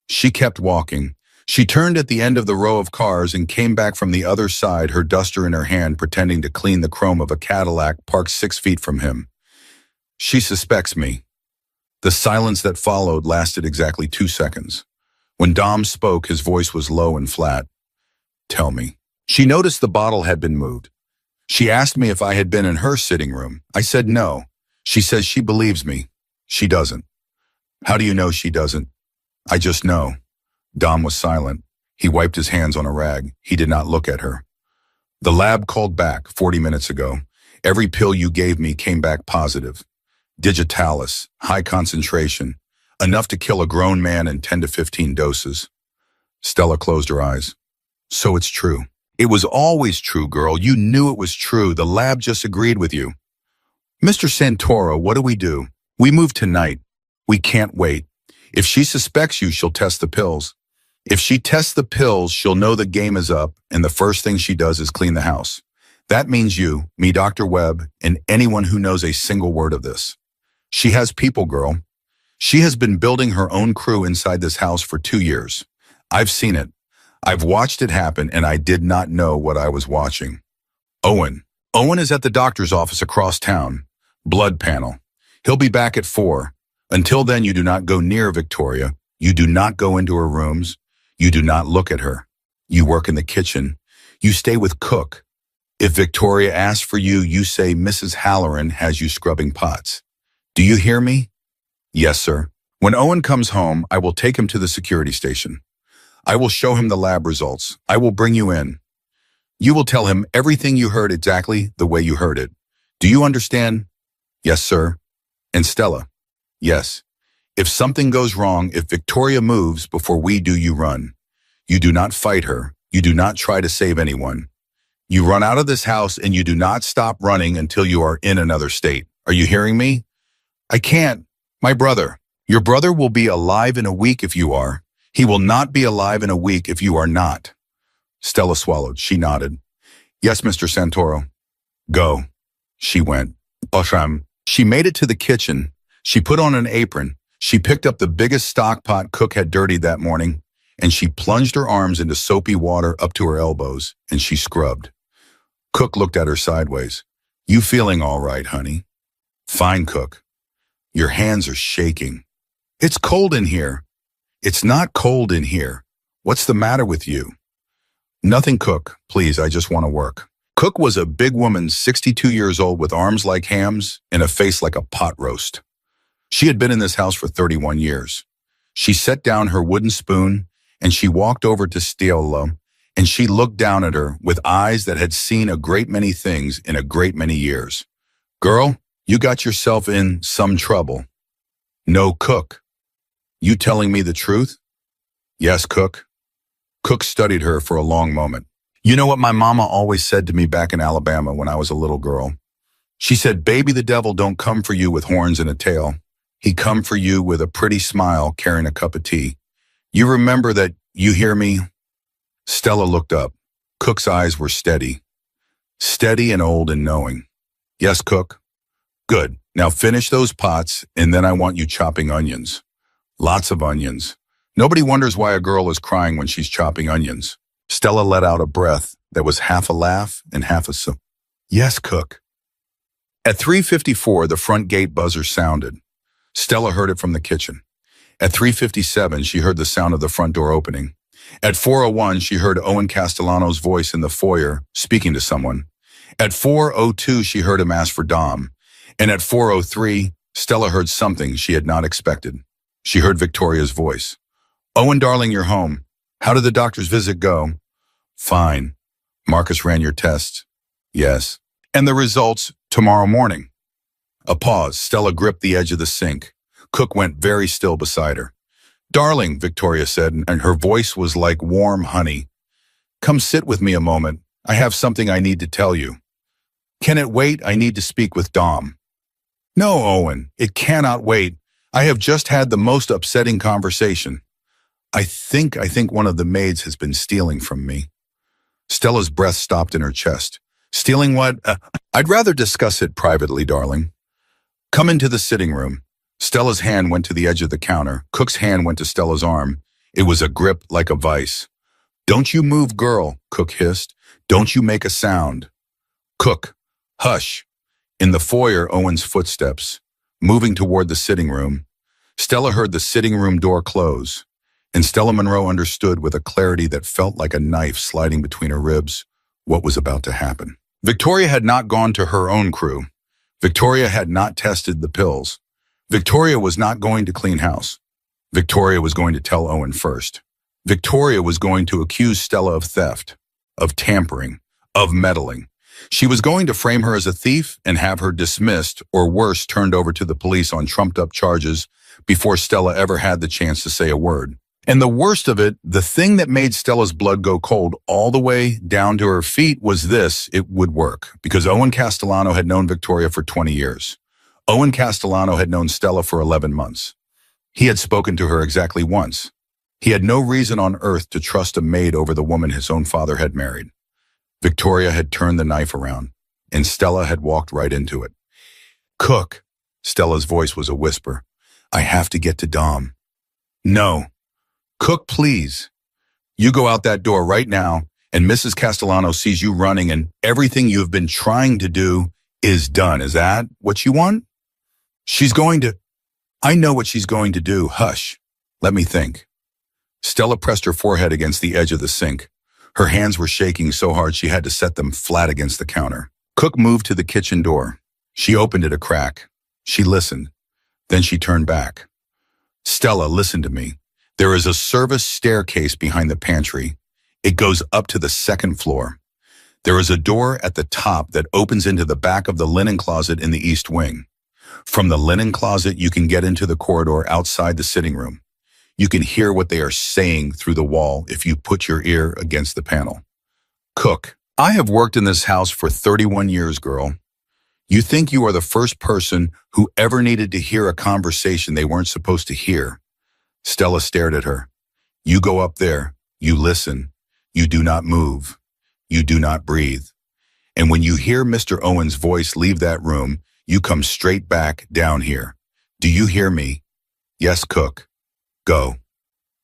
She kept walking. She turned at the end of the row of cars and came back from the other side, her duster in her hand, pretending to clean the chrome of a Cadillac parked 6 feet from him. She suspects me. The silence that followed lasted exactly 2 seconds. When Dom spoke, his voice was low and flat. Tell me. She noticed the bottle had been moved. She asked me if I had been in her sitting room. I said no. She says she believes me. She doesn't. How do you know she doesn't? I just know. Dom was silent. He wiped his hands on a rag. He did not look at her. The lab called back 40 minutes ago. Every pill you gave me came back positive. Digitalis, high concentration, enough to kill a grown man in 10 to 15 doses. Stella closed her eyes. So it's true. It was always true, girl. You knew it was true. The lab just agreed with you. Mr. Santoro, what do we do? We move tonight. We can't wait. If she suspects you, she'll test the pills. If she tests the pills, she'll know the game is up, and the first thing she does is clean the house. That means you, me, Dr. Webb, and anyone who knows a single word of this. She has people, girl. She has been building her own crew inside this house for 2 years. I've seen it. I've watched it happen, and I did not know what I was watching. Owen. Owen is at the doctor's office across town. Blood panel. He'll be back at 4. Until then, you do not go near Victoria. You do not go into her rooms. You do not look at her. You work in the kitchen. You stay with Cook. If Victoria asks for you, you say Mrs. Halloran has you scrubbing pots. Do you hear me? Yes, sir. When Owen comes home, I will take him to the security station. I will show him the lab results. I will bring you in. You will tell him everything you heard exactly the way you heard it. Do you understand? Yes, sir. And Stella? Yes. If something goes wrong, if Victoria moves before we do, you run. You do not fight her. You do not try to save anyone. You run out of this house and you do not stop running until you are in another state. Are you hearing me? I can't. My brother. Your brother will be alive in a week if you are. He will not be alive in a week if you are not. Stella swallowed. She nodded. Yes, Mr. Santoro. Go. She went. Basham. She made it to the kitchen. She put on an apron. She picked up the biggest stock pot Cook had dirtied that morning, and she plunged her arms into soapy water up to her elbows, and she scrubbed. Cook looked at her sideways. You feeling all right, honey? Fine, Cook. Your hands are shaking. It's cold in here. It's not cold in here. What's the matter with you? Nothing, Cook. Please, I just want to work. Cook was a big woman, 62 years old, with arms like hams and a face like a pot roast. She had been in this house for 31 years. She set down her wooden spoon and she walked over to Stella and she looked down at her with eyes that had seen a great many things in a great many years. Girl, you got yourself in some trouble. No, Cook. You telling me the truth? Yes, Cook. Cook studied her for a long moment. You know what my mama always said to me back in Alabama when I was a little girl? She said, baby, the devil don't come for you with horns and a tail. He come for you with a pretty smile carrying a cup of tea. You remember that, you hear me? Stella looked up. Cook's eyes were steady. Steady and old and knowing. Yes, Cook. Good. Now finish those pots and then I want you chopping onions. Lots of onions. Nobody wonders why a girl is crying when she's chopping onions. Stella let out a breath that was half a laugh and half a sob. Yes, Cook. At 3:54, the front gate buzzer sounded. Stella heard it from the kitchen. At 3:57, she heard the sound of the front door opening. At 4:01, she heard Owen Castellano's voice in the foyer speaking to someone. At 4:02, she heard him ask for Dom. And at 4:03, Stella heard something she had not expected. She heard Victoria's voice. Owen, darling, you're home. How did the doctor's visit go? Fine. Marcus ran your tests? Yes. And the results tomorrow morning? A pause. Stella gripped the edge of the sink. Cook went very still beside her. Darling, Victoria said, and her voice was like warm honey. Come sit with me a moment. I have something I need to tell you. Can it wait? I need to speak with Dom. No, Owen, it cannot wait. I have just had the most upsetting conversation. I think one of the maids has been stealing from me. Stella's breath stopped in her chest. Stealing what? I'd rather discuss it privately, darling. Come into the sitting room. Stella's hand went to the edge of the counter. Cook's hand went to Stella's arm. It was a grip like a vice. Don't you move, girl, Cook hissed. Don't you make a sound. Cook, hush. In the foyer, Owen's footsteps, moving toward the sitting room. Stella heard the sitting room door close, and Stella Monroe understood with a clarity that felt like a knife sliding between her ribs what was about to happen. Victoria had not gone to her own crew. Victoria had not tested the pills. Victoria was not going to clean house. Victoria was going to tell Owen first. Victoria was going to accuse Stella of theft, of tampering, of meddling. She was going to frame her as a thief and have her dismissed or worse turned over to the police on trumped-up charges before Stella ever had the chance to say a word. And the worst of it, the thing that made Stella's blood go cold all the way down to her feet was this: it would work, because Owen Castellano had known Victoria for 20 years. Owen Castellano had known Stella for 11 months. He had spoken to her exactly once. He had no reason on earth to trust a maid over the woman his own father had married. Victoria had turned the knife around, and Stella had walked right into it. Cook, Stella's voice was a whisper. I have to get to Dom. No. Cook, please. You go out that door right now, and Mrs. Castellano sees you running, and everything you've been trying to do is done. Is that what you want? She's going to... I know what she's going to do. Hush. Let me think. Stella pressed her forehead against the edge of the sink. Her hands were shaking so hard she had to set them flat against the counter. Cook moved to the kitchen door. She opened it a crack. She listened. Then she turned back. Stella, listen to me. There is a service staircase behind the pantry. It goes up to the second floor. There is a door at the top that opens into the back of the linen closet in the east wing. From the linen closet, you can get into the corridor outside the sitting room. You can hear what they are saying through the wall if you put your ear against the panel. Cook, I have worked in this house for 31 years, girl. You think you are the first person who ever needed to hear a conversation they weren't supposed to hear. Stella stared at her. You go up there, you listen, you do not move, you do not breathe. And when you hear Mr. Owen's voice leave that room, you come straight back down here. Do you hear me? Yes, Cook. Go.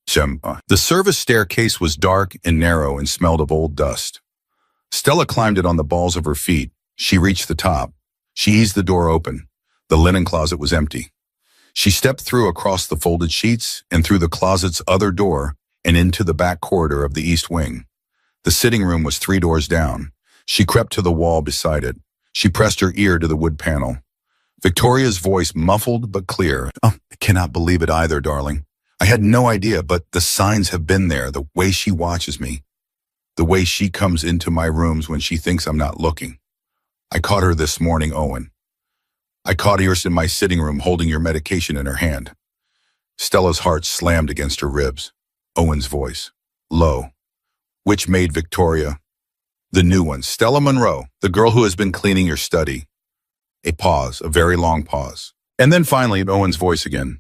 The service staircase was dark and narrow and smelled of old dust. Stella climbed it on the balls of her feet. She reached the top. She eased the door open. The linen closet was empty. She stepped through across the folded sheets and through the closet's other door and into the back corridor of the east wing. The sitting room was 3 doors down. She crept to the wall beside it. She pressed her ear to the wood panel. Victoria's voice muffled but clear. I cannot believe it either, darling. I had no idea, but the signs have been there, the way she watches me, the way she comes into my rooms when she thinks I'm not looking. I caught her this morning, Owen. I caught her in my sitting room holding your medication in her hand. Stella's heart slammed against her ribs. Owen's voice, low. Which maid, Victoria? The new one, Stella Monroe, the girl who has been cleaning your study. A pause, a very long pause. And then finally, Owen's voice again.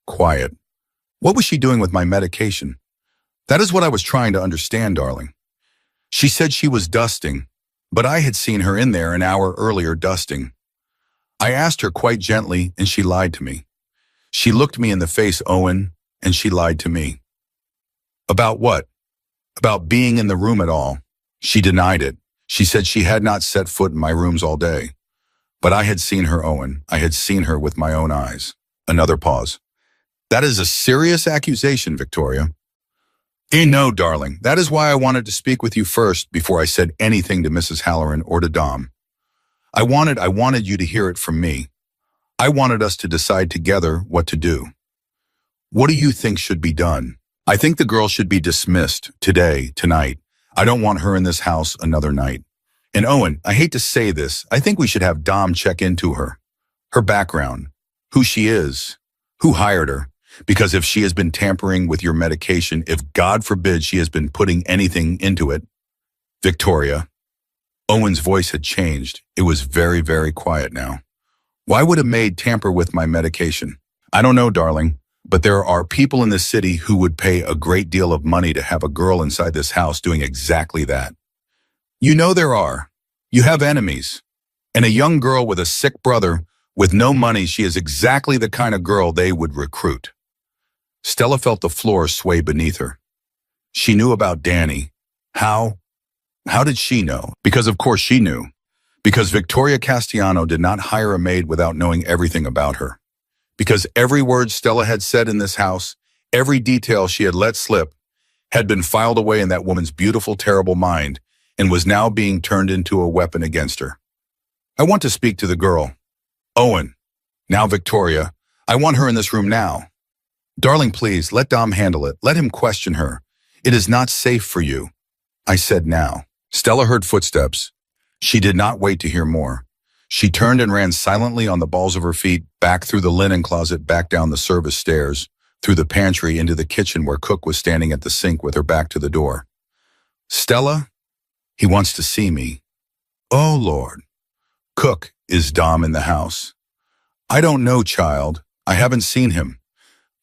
Quiet. What was she doing with my medication? That is what I was trying to understand, darling. She said she was dusting, but I had seen her in there an hour earlier dusting. I asked her quite gently, and she lied to me. She looked me in the face, Owen, and she lied to me. About what? About being in the room at all. She denied it. She said she had not set foot in my rooms all day. But I had seen her, Owen. I had seen her with my own eyes. Another pause. That is a serious accusation, Victoria. No, darling. That is why I wanted to speak with you first before I said anything to Mrs. Halloran or to Dom. I wanted you to hear it from me. I wanted us to decide together what to do. What do you think should be done? I think the girl should be dismissed today, tonight. I don't want her in this house another night. And Owen, I hate to say this, I think we should have Dom check into her. Her background, who she is, who hired her. Because if she has been tampering with your medication, if God forbid she has been putting anything into it. Victoria. Owen's voice had changed. It was very, very quiet now. Why would a maid tamper with my medication? I don't know, darling, but there are people in this city who would pay a great deal of money to have a girl inside this house doing exactly that. You know there are. You have enemies. And a young girl with a sick brother with no money, she is exactly the kind of girl they would recruit. Stella felt the floor sway beneath her. She knew about Danny. How? How did she know? Because of course she knew. Because Victoria Castellano did not hire a maid without knowing everything about her. Because every word Stella had said in this house, every detail she had let slip, had been filed away in that woman's beautiful, terrible mind and was now being turned into a weapon against her. I want to speak to the girl. Owen. Now Victoria. I want her in this room now. Darling, please, let Dom handle it. Let him question her. It is not safe for you. I said now. Stella heard footsteps. She did not wait to hear more. She turned and ran silently on the balls of her feet, back through the linen closet, back down the service stairs, through the pantry into the kitchen where Cook was standing at the sink with her back to the door. Stella? He wants to see me. Oh, Lord. Cook, is Dom in the house? I don't know, child. I haven't seen him.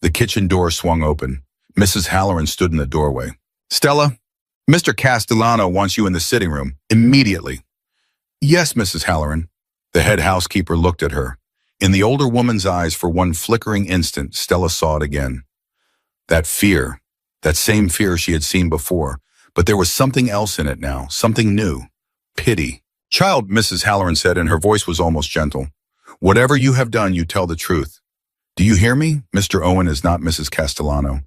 The kitchen door swung open. Mrs. Halloran stood in the doorway. Stella, Mr. Castellano wants you in the sitting room, immediately. Yes, Mrs. Halloran. The head housekeeper looked at her. In the older woman's eyes, for one flickering instant, Stella saw it again. That fear, that same fear she had seen before, but there was something else in it now, something new. Pity. Child, Mrs. Halloran said, and her voice was almost gentle. Whatever you have done, you tell the truth. Do you hear me? Mr. Owen is not Mrs. Castellano.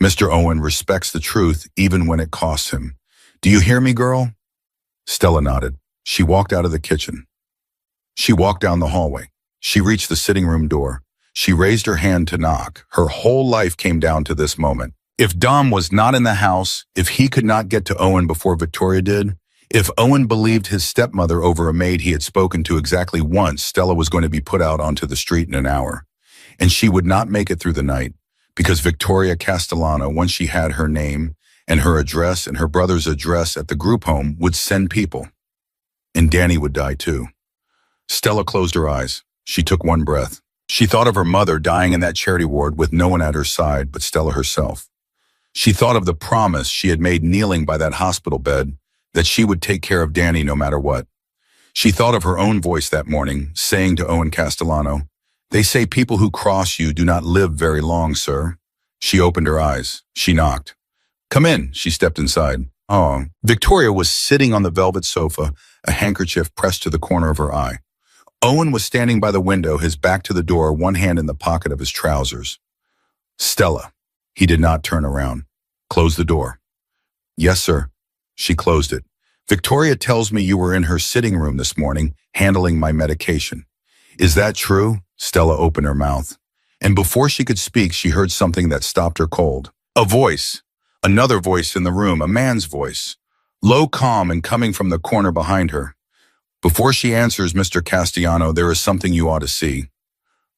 Mr. Owen respects the truth even when it costs him. Do you hear me, girl? Stella nodded. She walked out of the kitchen. She walked down the hallway. She reached the sitting room door. She raised her hand to knock. Her whole life came down to this moment. If Dom was not in the house, if he could not get to Owen before Victoria did, If Owen believed his stepmother over a maid he had spoken to exactly once, Stella was going to be put out onto the street in an hour. And she would not make it through the night, because Victoria Castellano, once she had her name and her address and her brother's address at the group home, would send people. And Danny would die too. Stella closed her eyes. She took one breath. She thought of her mother dying in that charity ward with no one at her side but Stella herself. She thought of the promise she had made kneeling by that hospital bed, that she would take care of Danny no matter what. She thought of her own voice that morning, saying to Owen Castellano, "They say people who cross you do not live very long, sir." She opened her eyes. She knocked. "Come in." She stepped inside. Oh, Victoria was sitting on the velvet sofa, a handkerchief pressed to the corner of her eye. Owen was standing by the window, his back to the door, one hand in the pocket of his trousers. "Stella." He did not turn around. "Close the door." "Yes, sir." She closed it. "Victoria tells me you were in her sitting room this morning, handling my medication. Is that true?" Stella opened her mouth. And before she could speak, she heard something that stopped her cold. A voice. Another voice in the room, a man's voice. Low, calm, and coming from the corner behind her. "Before she answers, Mr. Castellano, there is something you ought to see."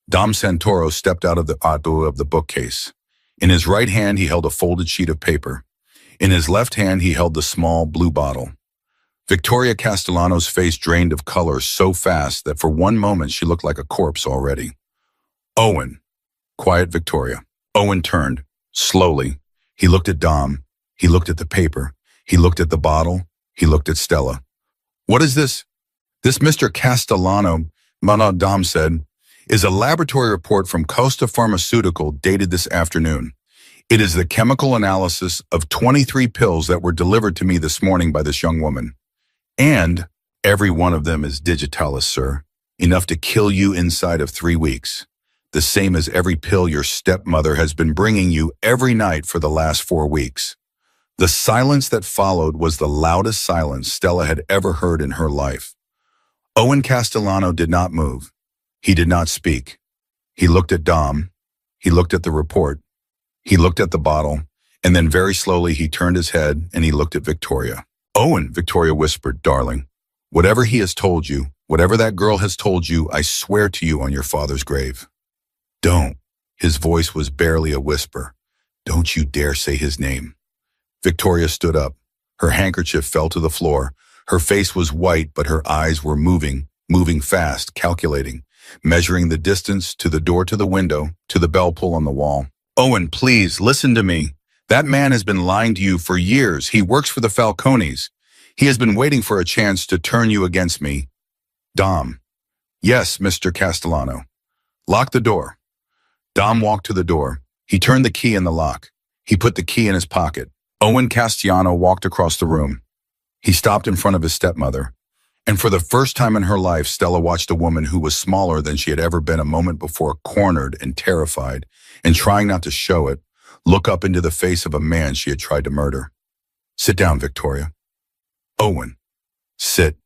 Dom Santoro stepped out of the bookcase. In his right hand, he held a folded sheet of paper. In his left hand, he held the small blue bottle. Victoria Castellano's face drained of color so fast that for one moment she looked like a corpse already. "Owen." "Quiet, Victoria." Owen turned. Slowly. He looked at Dom. He looked at the paper. He looked at the bottle. He looked at Stella. "What is this?" "This, Mr. Castellano," Dom said, "is a laboratory report from Costa Pharmaceutical dated this afternoon. It is the chemical analysis of 23 pills that were delivered to me this morning by this young woman. And every one of them is digitalis, sir. Enough to kill you inside of 3 weeks. The same as every pill your stepmother has been bringing you every night for the last 4 weeks." The silence that followed was the loudest silence Stella had ever heard in her life. Owen Castellano did not move. He did not speak. He looked at Dom. He looked at the report. He looked at the bottle, and then very slowly he turned his head and he looked at Victoria. "Owen," Victoria whispered, "darling, whatever he has told you, whatever that girl has told you, I swear to you on your father's grave. Don't." His voice was barely a whisper. "Don't you dare say his name." Victoria stood up. Her handkerchief fell to the floor. Her face was white, but her eyes were moving fast, calculating, measuring the distance to the door, to the window, to the bell pull on the wall. "Owen, please, listen to me. That man has been lying to you for years. He works for the Falcones. He has been waiting for a chance to turn you against me." "Dom." "Yes, Mr. Castellano." "Lock the door." Dom walked to the door. He turned the key in the lock. He put the key in his pocket. Owen Castellano walked across the room. He stopped in front of his stepmother. And for the first time in her life, Stella watched a woman who was smaller than she had ever been a moment before, cornered and terrified, and trying not to show it, look up into the face of a man she had tried to murder. "Sit down, Victoria." "Owen." "Sit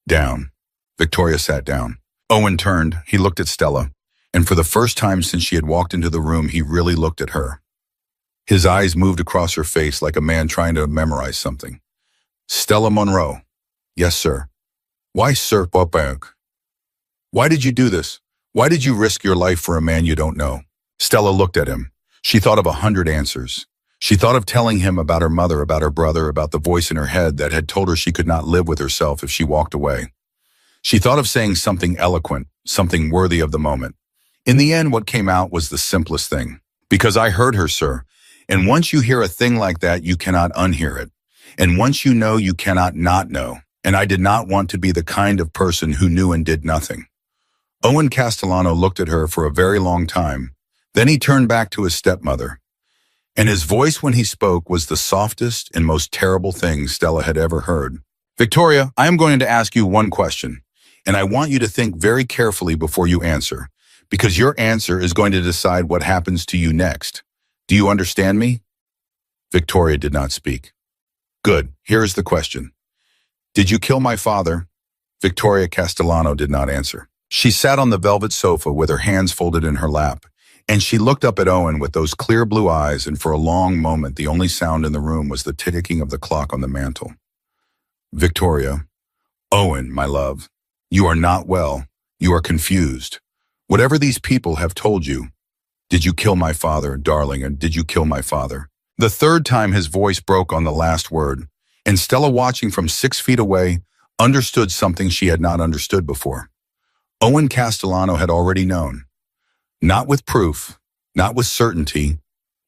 down." Victoria sat down. Owen turned. He looked at Stella. And for the first time since she had walked into the room, he really looked at her. His eyes moved across her face like a man trying to memorize something. "Stella Monroe." "Yes, sir." "Why, sir, Papa? Why did you do this? Why did you risk your life for a man you don't know?" Stella looked at him. She thought of 100 answers. She thought of telling him about her mother, about her brother, about the voice in her head that had told her she could not live with herself if she walked away. She thought of saying something eloquent, something worthy of the moment. In the end, what came out was the simplest thing. "Because I heard her, sir. And once you hear a thing like that, you cannot unhear it. And once you know, you cannot not know. And I did not want to be the kind of person who knew and did nothing." Owen Castellano looked at her for a very long time. Then he turned back to his stepmother. And his voice when he spoke was the softest and most terrible thing Stella had ever heard. "Victoria, I am going to ask you one question, and I want you to think very carefully before you answer, because your answer is going to decide what happens to you next. Do you understand me?" Victoria did not speak. "Good. Here is the question. Did you kill my father?" Victoria Castellano did not answer. She sat on the velvet sofa with her hands folded in her lap, and she looked up at Owen with those clear blue eyes, and for a long moment the only sound in the room was the ticking of the clock on the mantel. Victoria. Owen, my love. You are not well. You are confused. Whatever these people have told you. Did you kill my father, darling, and did you kill my father? The third time his voice broke on the last word, and Stella, watching from 6 feet away, understood something she had not understood before. Owen Castellano had already known. Not with proof, not with certainty,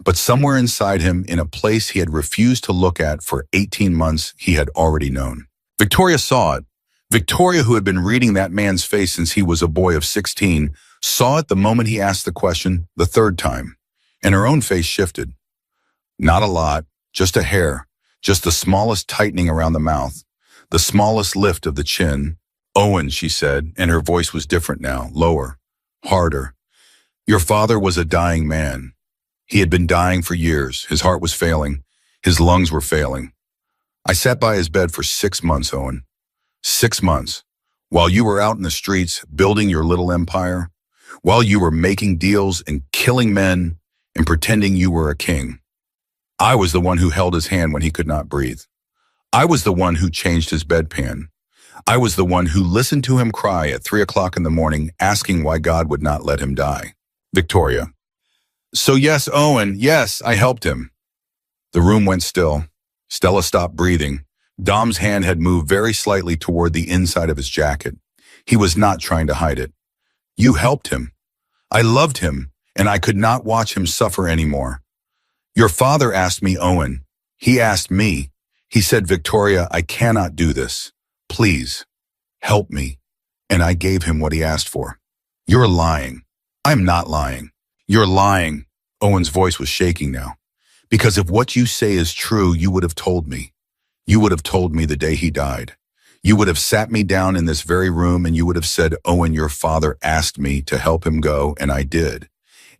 but somewhere inside him, in a place he had refused to look at for 18 months, he had already known. Victoria saw it. Victoria, who had been reading that man's face since he was a boy of 16, saw it the moment he asked the question the third time, and her own face shifted. Not a lot, just a hair, just the smallest tightening around the mouth, the smallest lift of the chin. Owen, she said, and her voice was different now, lower, harder. Your father was a dying man. He had been dying for years. His heart was failing. His lungs were failing. I sat by his bed for 6 months, Owen. 6 months. While you were out in the streets building your little empire, while you were making deals and killing men and pretending you were a king. I was the one who held his hand when he could not breathe. I was the one who changed his bedpan. I was the one who listened to him cry at 3 o'clock in the morning, asking why God would not let him die. Victoria. So yes, Owen, yes, I helped him. The room went still. Stella stopped breathing. Dom's hand had moved very slightly toward the inside of his jacket. He was not trying to hide it. You helped him. I loved him, and I could not watch him suffer anymore. Your father asked me, Owen. He asked me. He said, Victoria, I cannot do this. Please, help me. And I gave him what he asked for. You're lying. I'm not lying. You're lying. Owen's voice was shaking now. Because if what you say is true, you would have told me. You would have told me the day he died. You would have sat me down in this very room and you would have said, Owen, your father asked me to help him go, and I did.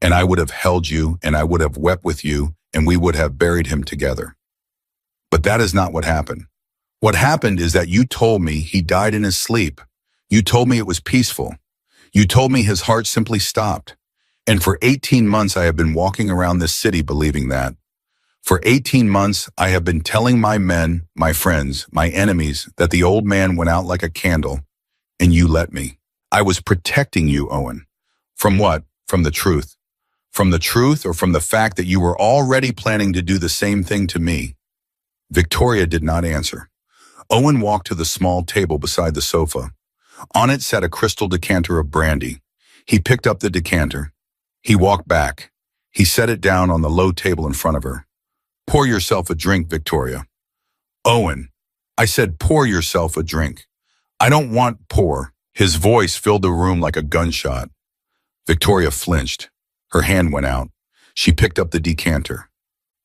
And I would have held you and I would have wept with you and we would have buried him together. But that is not what happened. What happened is that you told me he died in his sleep. You told me it was peaceful. You told me his heart simply stopped. And for 18 months I have been walking around this city believing that. For 18 months, I have been telling my men, my friends, my enemies, that the old man went out like a candle, and you let me. I was protecting you, Owen. From what? From the truth. From the truth or from the fact that you were already planning to do the same thing to me? Victoria did not answer. Owen walked to the small table beside the sofa. On it sat a crystal decanter of brandy. He picked up the decanter. He walked back. He set it down on the low table in front of her. Pour yourself a drink, Victoria. Owen, I said pour yourself a drink. I don't want pour. His voice filled the room like a gunshot. Victoria flinched. Her hand went out. She picked up the decanter.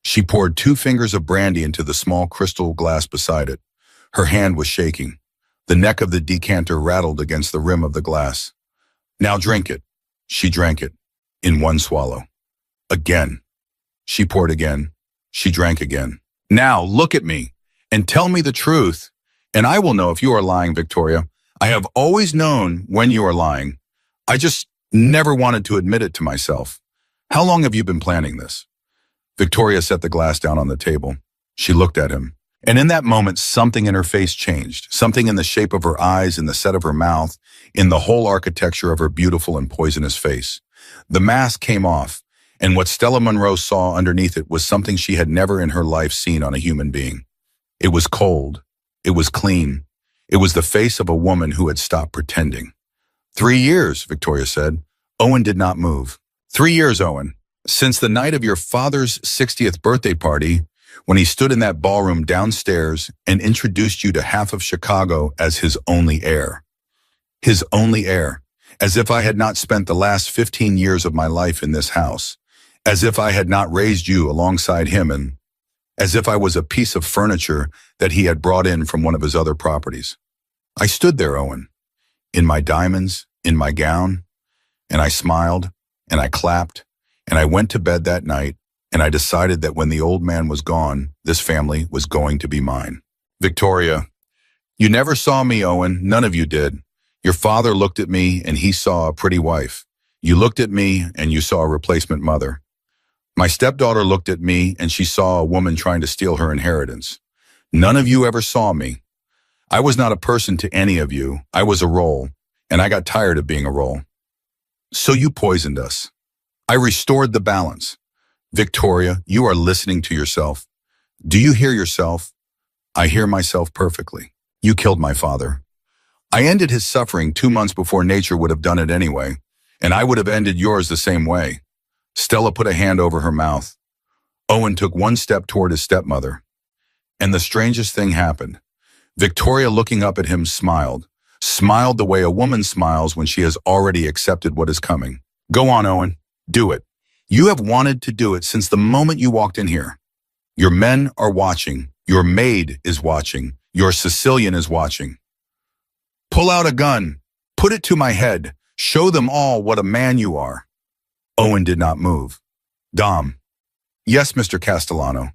She poured 2 fingers of brandy into the small crystal glass beside it. Her hand was shaking. The neck of the decanter rattled against the rim of the glass. Now drink it. She drank it. In one swallow. Again. She poured again. She drank again. Now look at me and tell me the truth, and I will know if you are lying, Victoria. I have always known when you are lying. I just never wanted to admit it to myself. How long have you been planning this? Victoria set the glass down on the table. She looked at him, and in that moment, something in her face changed, something in the shape of her eyes, in the set of her mouth, in the whole architecture of her beautiful and poisonous face. The mask came off, and what Stella Monroe saw underneath it was something she had never in her life seen on a human being. It was cold. It was clean. It was the face of a woman who had stopped pretending. 3 years, Victoria said. Owen did not move. 3 years, Owen. Since the night of your father's 60th birthday party, when he stood in that ballroom downstairs and introduced you to half of Chicago as his only heir. His only heir. As if I had not spent the last 15 years of my life in this house. As if I had not raised you alongside him, and as if I was a piece of furniture that he had brought in from one of his other properties. I stood there, Owen, in my diamonds, in my gown, and I smiled, and I clapped, and I went to bed that night, and I decided that when the old man was gone, this family was going to be mine. Victoria, you never saw me, Owen, none of you did. Your father looked at me, and he saw a pretty wife. You looked at me, and you saw a replacement mother. My stepdaughter looked at me and she saw a woman trying to steal her inheritance. None of you ever saw me. I was not a person to any of you. I was a role, and I got tired of being a role. So you poisoned us. I restored the balance. Victoria, you are listening to yourself. Do you hear yourself? I hear myself perfectly. You killed my father. I ended his suffering 2 months before nature would have done it anyway, and I would have ended yours the same way. Stella put a hand over her mouth. Owen took one step toward his stepmother. And the strangest thing happened. Victoria, looking up at him, smiled the way a woman smiles when she has already accepted what is coming. Go on, Owen. Do it. You have wanted to do it since the moment you walked in here. Your men are watching. Your maid is watching. Your Sicilian is watching. Pull out a gun. Put it to my head. Show them all what a man you are. Owen did not move. Dom. Yes, Mr. Castellano.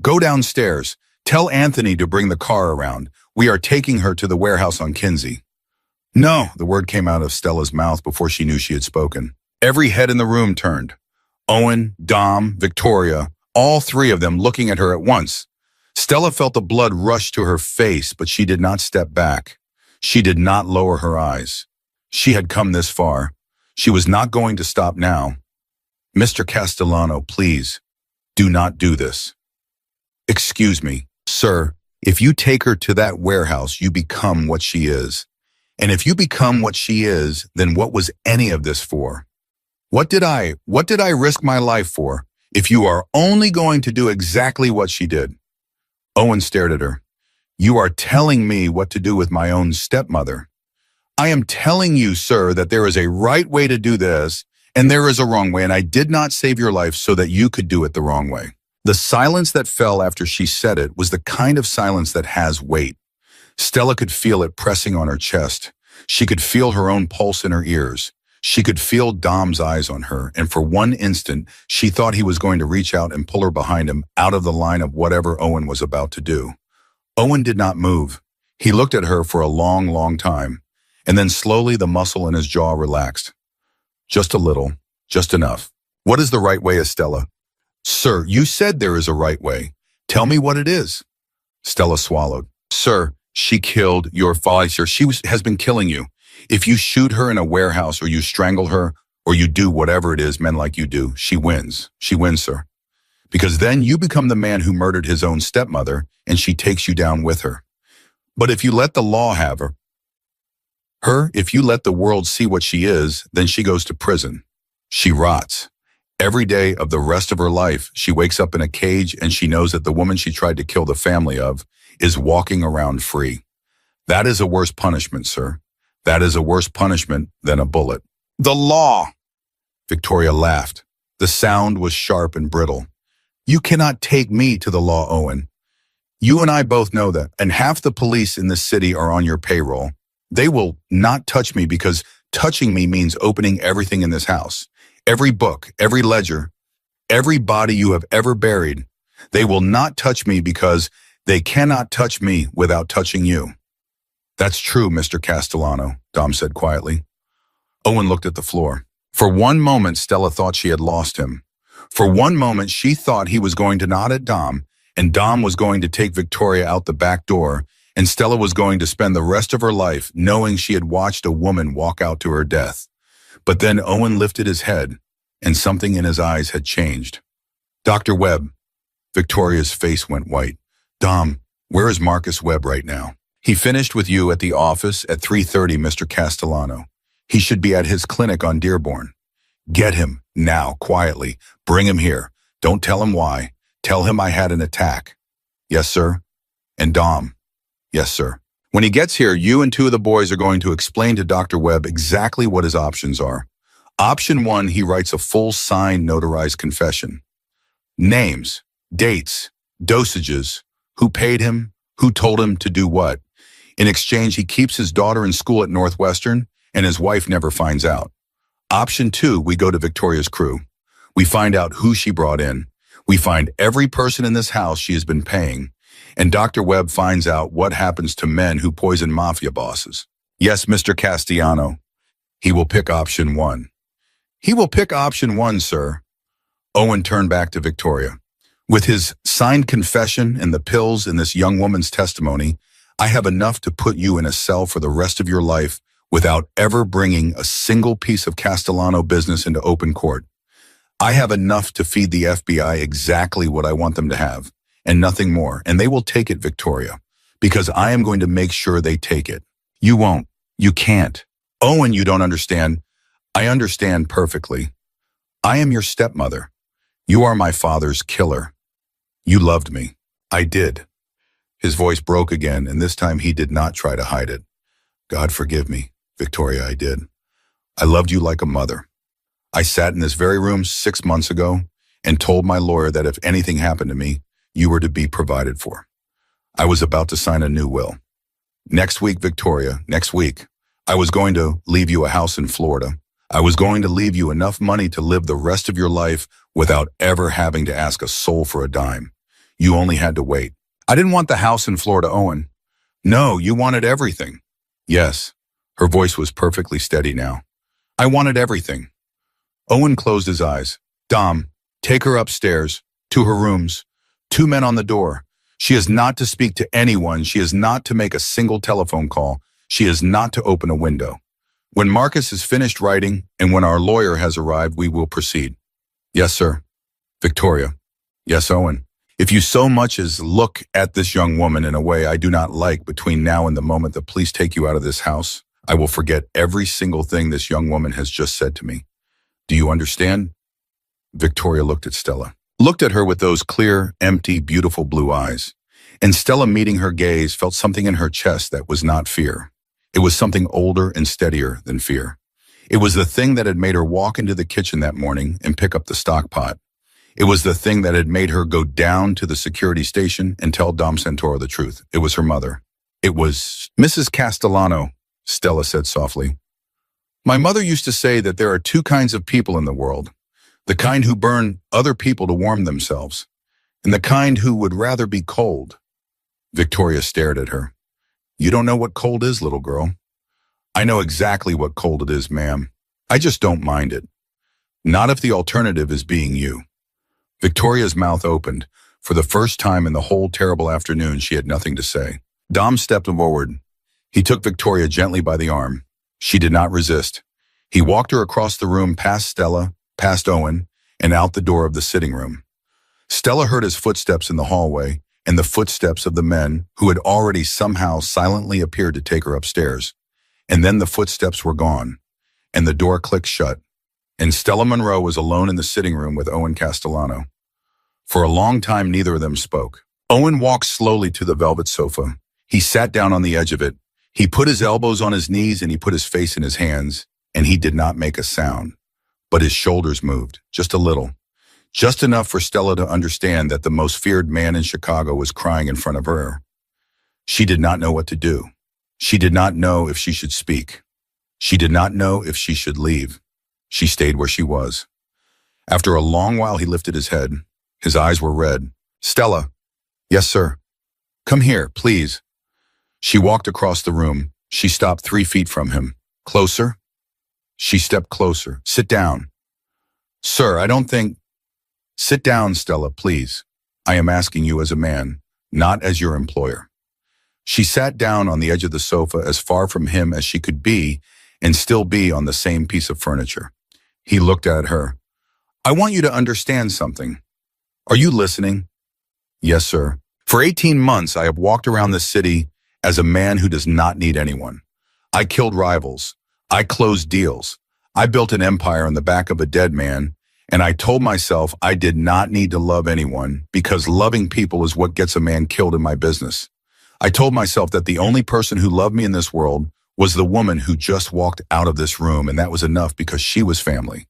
Go downstairs. Tell Anthony to bring the car around. We are taking her to the warehouse on Kinsey. No, the word came out of Stella's mouth before she knew she had spoken. Every head in the room turned. Owen, Dom, Victoria, all three of them looking at her at once. Stella felt the blood rush to her face, but she did not step back. She did not lower her eyes. She had come this far. She was not going to stop now. Mr. Castellano, please, do not do this. Excuse me, sir, if you take her to that warehouse, you become what she is. And if you become what she is, then what was any of this for? What did I risk my life for if you are only going to do exactly what she did? Owen stared at her. You are telling me what to do with my own stepmother. I am telling you, sir, that there is a right way to do this, and there is a wrong way, and I did not save your life so that you could do it the wrong way. The silence that fell after she said it was the kind of silence that has weight. Stella could feel it pressing on her chest. She could feel her own pulse in her ears. She could feel Dom's eyes on her, and for one instant, she thought he was going to reach out and pull her behind him out of the line of whatever Owen was about to do. Owen did not move. He looked at her for a long, long time, and then slowly the muscle in his jaw relaxed. Just a little, just enough. What is the right way, Estella? Sir, you said there is a right way. Tell me what it is. Stella swallowed. Sir, she killed your father. Sir, has been killing you. If you shoot her in a warehouse or you strangle her or you do whatever it is men like you do, she wins. She wins, sir. Because then you become the man who murdered his own stepmother and she takes you down with her. But if you let the law have her, if you let the world see what she is, then she goes to prison. She rots. Every day of the rest of her life, she wakes up in a cage and she knows that the woman she tried to kill the family of is walking around free. That is a worse punishment, sir. That is a worse punishment than a bullet. The law! Victoria laughed. The sound was sharp and brittle. You cannot take me to the law, Owen. You and I both know that, and half the police in this city are on your payroll. They will not touch me because touching me means opening everything in this house. Every book, every ledger, every body you have ever buried. They will not touch me because they cannot touch me without touching you. That's true, Mr. Castellano, Dom said quietly. Owen looked at the floor. For one moment, Stella thought she had lost him. For one moment, she thought he was going to nod at Dom, and Dom was going to take Victoria out the back door, and Stella was going to spend the rest of her life knowing she had watched a woman walk out to her death. But then Owen lifted his head, and something in his eyes had changed. Dr. Webb. Victoria's face went white. Dom, where is Marcus Webb right now? He finished with you at the office at 3:30, Mr. Castellano. He should be at his clinic on Dearborn. Get him, now, quietly. Bring him here. Don't tell him why. Tell him I had an attack. Yes, sir. And Dom. Yes, sir. When he gets here, you and two of the boys are going to explain to Dr. Webb exactly what his options are. Option 1, he writes a full signed notarized confession. Names, dates, dosages, who paid him, who told him to do what. In exchange, he keeps his daughter in school at Northwestern, and his wife never finds out. Option 2, we go to Victoria's crew. We find out who she brought in. We find every person in this house she has been paying. And Dr. Webb finds out what happens to men who poison mafia bosses. Yes, Mr. Castellano. He will pick option 1. He will pick option 1, sir. Owen turned back to Victoria. With his signed confession and the pills in this young woman's testimony, I have enough to put you in a cell for the rest of your life without ever bringing a single piece of Castellano business into open court. I have enough to feed the FBI exactly what I want them to have, and nothing more, and they will take it, Victoria, because I am going to make sure they take it. You won't. You can't. Owen, you don't understand. I understand perfectly. I am your stepmother. You are my father's killer. You loved me. I did. His voice broke again, and this time he did not try to hide it. God forgive me, Victoria, I did. I loved you like a mother. I sat in this very room 6 months ago and told my lawyer that if anything happened to me, you were to be provided for. I was about to sign a new will. Next week, Victoria, next week, I was going to leave you a house in Florida. I was going to leave you enough money to live the rest of your life without ever having to ask a soul for a dime. You only had to wait. I didn't want the house in Florida, Owen. No, you wanted everything. Yes, her voice was perfectly steady now. I wanted everything. Owen closed his eyes. Dom, take her upstairs, to her rooms. 2 men on the door. She is not to speak to anyone. She is not to make a single telephone call. She is not to open a window. When Marcus is finished writing and when our lawyer has arrived, we will proceed. Yes, sir. Victoria. Yes, Owen. If you so much as look at this young woman in a way I do not like between now and the moment the police take you out of this house, I will forget every single thing this young woman has just said to me. Do you understand? Victoria looked at Stella. Looked at her with those clear, empty, beautiful blue eyes. And Stella, meeting her gaze, felt something in her chest that was not fear. It was something older and steadier than fear. It was the thing that had made her walk into the kitchen that morning and pick up the stock pot. It was the thing that had made her go down to the security station and tell Dom Santoro the truth. It was her mother. It was Mrs. Castellano, Stella said softly. My mother used to say that there are 2 kinds of people in the world. The kind who burn other people to warm themselves, and the kind who would rather be cold. Victoria stared at her. You don't know what cold is, little girl. I know exactly what cold it is, ma'am. I just don't mind it. Not if the alternative is being you. Victoria's mouth opened. For the first time in the whole terrible afternoon, she had nothing to say. Dom stepped forward. He took Victoria gently by the arm. She did not resist. He walked her across the room past Stella, past Owen, and out the door of the sitting room. Stella heard his footsteps in the hallway and the footsteps of the men who had already somehow silently appeared to take her upstairs. And then the footsteps were gone, and the door clicked shut, and Stella Monroe was alone in the sitting room with Owen Castellano. For a long time, neither of them spoke. Owen walked slowly to the velvet sofa. He sat down on the edge of it. He put his elbows on his knees and he put his face in his hands, and he did not make a sound. But his shoulders moved, just a little. Just enough for Stella to understand that the most feared man in Chicago was crying in front of her. She did not know what to do. She did not know if she should speak. She did not know if she should leave. She stayed where she was. After a long while, he lifted his head. His eyes were red. Stella. Yes, sir. Come here, please. She walked across the room. She stopped 3 feet from him. Closer? She stepped closer. Sit down. Sir, I don't think... Sit down, Stella, please. I am asking you as a man, not as your employer. She sat down on the edge of the sofa as far from him as she could be and still be on the same piece of furniture. He looked at her. I want you to understand something. Are you listening? Yes, sir. For 18 months, I have walked around the city as a man who does not need anyone. I killed rivals. I closed deals. I built an empire on the back of a dead man, and I told myself I did not need to love anyone because loving people is what gets a man killed in my business. I told myself that the only person who loved me in this world was the woman who just walked out of this room, and that was enough because she was family.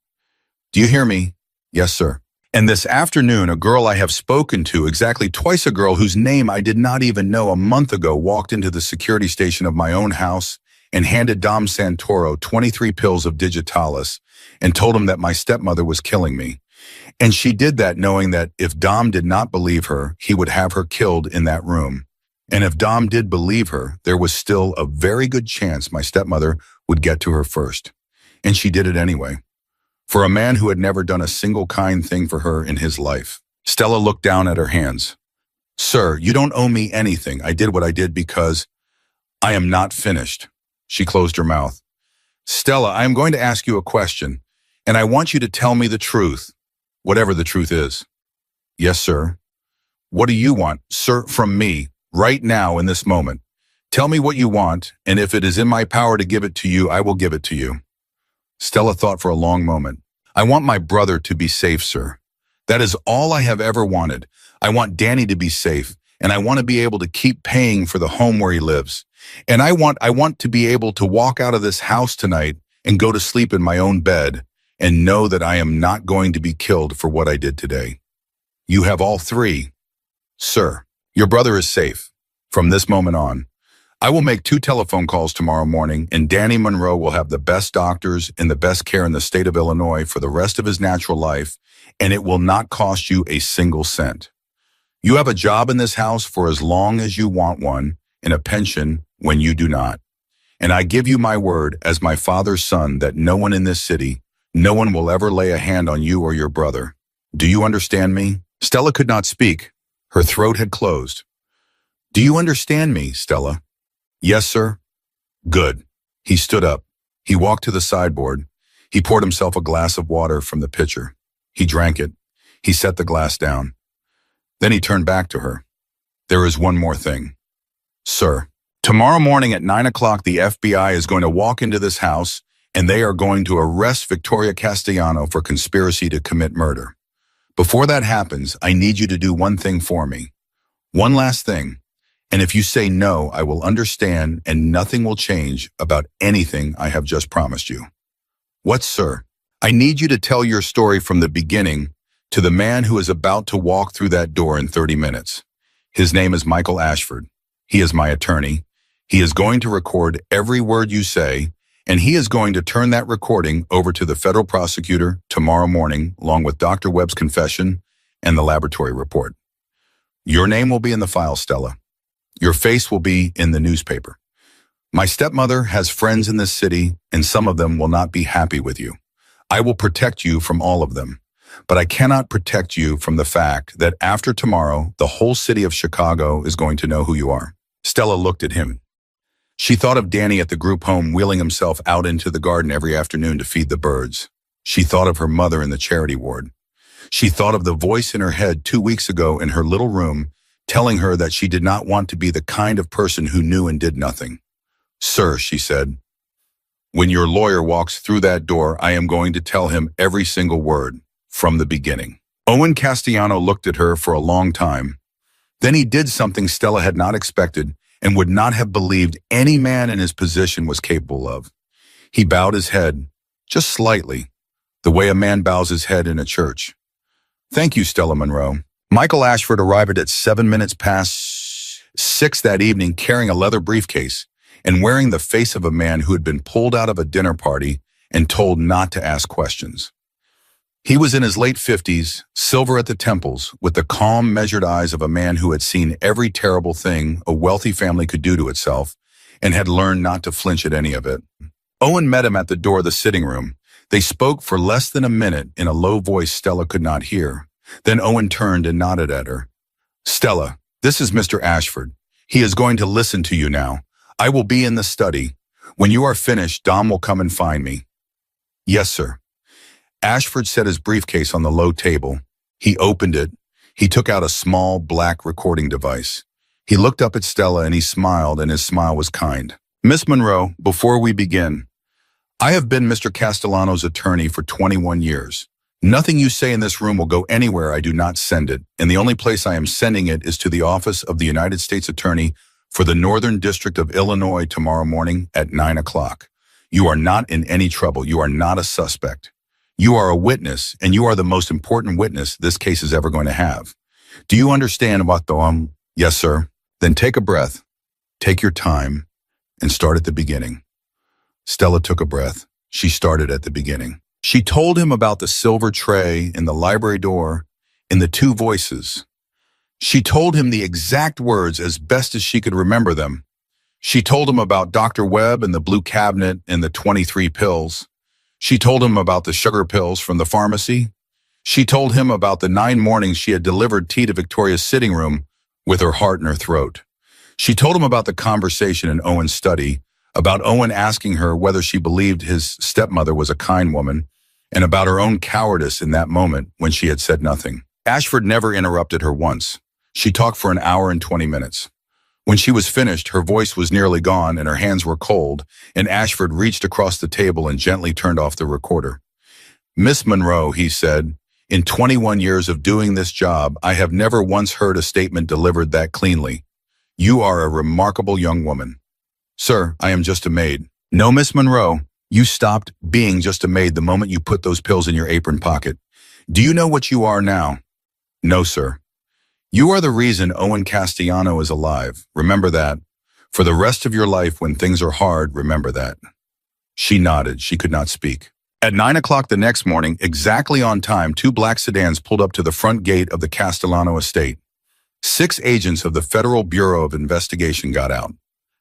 Do you hear me? Yes, sir. And this afternoon, a girl I have spoken to, exactly twice a girl whose name I did not even know a month ago, walked into the security station of my own house and handed Dom Santoro 23 pills of digitalis and told him that my stepmother was killing me. And she did that knowing that if Dom did not believe her, he would have her killed in that room. And if Dom did believe her, there was still a very good chance my stepmother would get to her first. And she did it anyway. For a man who had never done a single kind thing for her in his life. Stella looked down at her hands. Sir, you don't owe me anything. I did what I did because I am not finished. She closed her mouth. Stella, I am going to ask you a question, and I want you to tell me the truth, whatever the truth is. Yes, sir. What do you want, sir, from me, right now in this moment? Tell me what you want, and if it is in my power to give it to you, I will give it to you. Stella thought for a long moment. I want my brother to be safe, sir. That is all I have ever wanted. I want Danny to be safe, and I want to be able to keep paying for the home where he lives. And I want to be able to walk out of this house tonight and go to sleep in my own bed and know that I am not going to be killed for what I did today. You have all three. Sir, your brother is safe. From this moment on, I will make 2 telephone calls tomorrow morning, and Danny Monroe will have the best doctors and the best care in the state of Illinois for the rest of his natural life, and it will not cost you a single cent. You have a job in this house for as long as you want one, and a pension when you do not. And I give you my word as my father's son that no one in this city, no one will ever lay a hand on you or your brother. Do you understand me? Stella could not speak. Her throat had closed. Do you understand me, Stella? Yes, sir. Good. He stood up. He walked to the sideboard. He poured himself a glass of water from the pitcher. He drank it. He set the glass down. Then he turned back to her. There is one more thing. Sir, tomorrow morning at 9 o'clock, the FBI is going to walk into this house, and they are going to arrest Victoria Castellano for conspiracy to commit murder. Before that happens, I need you to do one thing for me. One last thing. And if you say no, I will understand and nothing will change about anything I have just promised you. What, sir? I need you to tell your story from the beginning to the man who is about to walk through that door in 30 minutes. His name is Michael Ashford. He is my attorney. He is going to record every word you say, and he is going to turn that recording over to the federal prosecutor tomorrow morning, along with Dr. Webb's confession and the laboratory report. Your name will be in the file, Stella. Your face will be in the newspaper. My stepmother has friends in this city, and some of them will not be happy with you. I will protect you from all of them, but I cannot protect you from the fact that after tomorrow, the whole city of Chicago is going to know who you are. Stella looked at him. She thought of Danny at the group home wheeling himself out into the garden every afternoon to feed the birds. She thought of her mother in the charity ward. She thought of the voice in her head 2 weeks ago in her little room telling her that she did not want to be the kind of person who knew and did nothing. Sir, she said, when your lawyer walks through that door, I am going to tell him every single word from the beginning. Owen Castellano looked at her for a long time. Then he did something Stella had not expected and would not have believed any man in his position was capable of. He bowed his head, just slightly, the way a man bows his head in a church. Thank you, Stella Monroe. Michael Ashford arrived at 7 minutes past 6 that evening carrying a leather briefcase and wearing the face of a man who had been pulled out of a dinner party and told not to ask questions. He was in his late 50s, silver at the temples, with the calm, measured eyes of a man who had seen every terrible thing a wealthy family could do to itself and had learned not to flinch at any of it. Owen met him at the door of the sitting room. They spoke for less than a minute in a low voice Stella could not hear. Then Owen turned and nodded at her. Stella, this is Mr. Ashford. He is going to listen to you now. I will be in the study. When you are finished, Dom will come and find me. Yes, sir. Ashford set his briefcase on the low table. He opened it. He took out a small black recording device. He looked up at Stella and he smiled, and his smile was kind. Miss Monroe, before we begin, I have been Mr. Castellano's attorney for 21 years. Nothing you say in this room will go anywhere I do not send it, and the only place I am sending it is to the office of the United States Attorney for the Northern District of Illinois tomorrow morning at 9 o'clock. You are not in any trouble. You are not a suspect. You are a witness, and you are the most important witness this case is ever going to have. Do you understand what the Yes, sir. Then take a breath, take your time, and start at the beginning. Stella took a breath. She started at the beginning. She told him about the silver tray in the library door in the 2 voices. She told him the exact words as best as she could remember them. She told him about Dr. Webb and the blue cabinet and the 23 pills. She told him about the sugar pills from the pharmacy. She told him about the 9 mornings she had delivered tea to Victoria's sitting room with her heart in her throat. She told him about the conversation in Owen's study, about Owen asking her whether she believed his stepmother was a kind woman, and about her own cowardice in that moment when she had said nothing. Ashford never interrupted her once. She talked for an hour and 20 minutes. When she was finished, her voice was nearly gone and her hands were cold, and Ashford reached across the table and gently turned off the recorder. "Miss Monroe," he said, "in 21 years of doing this job, I have never once heard a statement delivered that cleanly. You are a remarkable young woman." "Sir, I am just a maid." "No, Miss Monroe, you stopped being just a maid the moment you put those pills in your apron pocket. Do you know what you are now?" "No, sir." "You are the reason Owen Castellano is alive. Remember that. For the rest of your life, when things are hard, remember that." She nodded. She could not speak. At 9 o'clock the next morning, exactly on time, 2 black sedans pulled up to the front gate of the Castellano estate. 6 agents of the Federal Bureau of Investigation got out.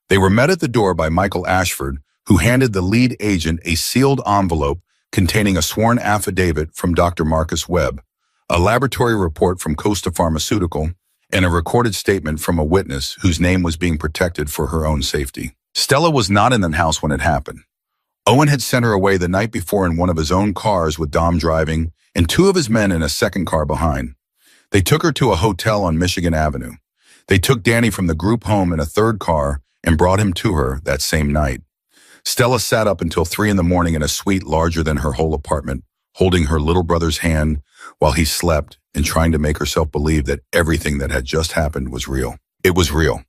They were met at the door by Michael Ashford, who handed the lead agent a sealed envelope containing a sworn affidavit from Dr. Marcus Webb, a laboratory report from Costa Pharmaceutical, and a recorded statement from a witness whose name was being protected for her own safety. Stella was not in the house when it happened. Owen had sent her away the night before in one of his own cars with Dom driving and 2 of his men in a second car behind. They took her to a hotel on Michigan Avenue. They took Danny from the group home in a 3rd car and brought him to her that same night. Stella sat up until 3 in the morning in a suite larger than her whole apartment, holding her little brother's hand while he slept and trying to make herself believe that everything that had just happened was real. It was real.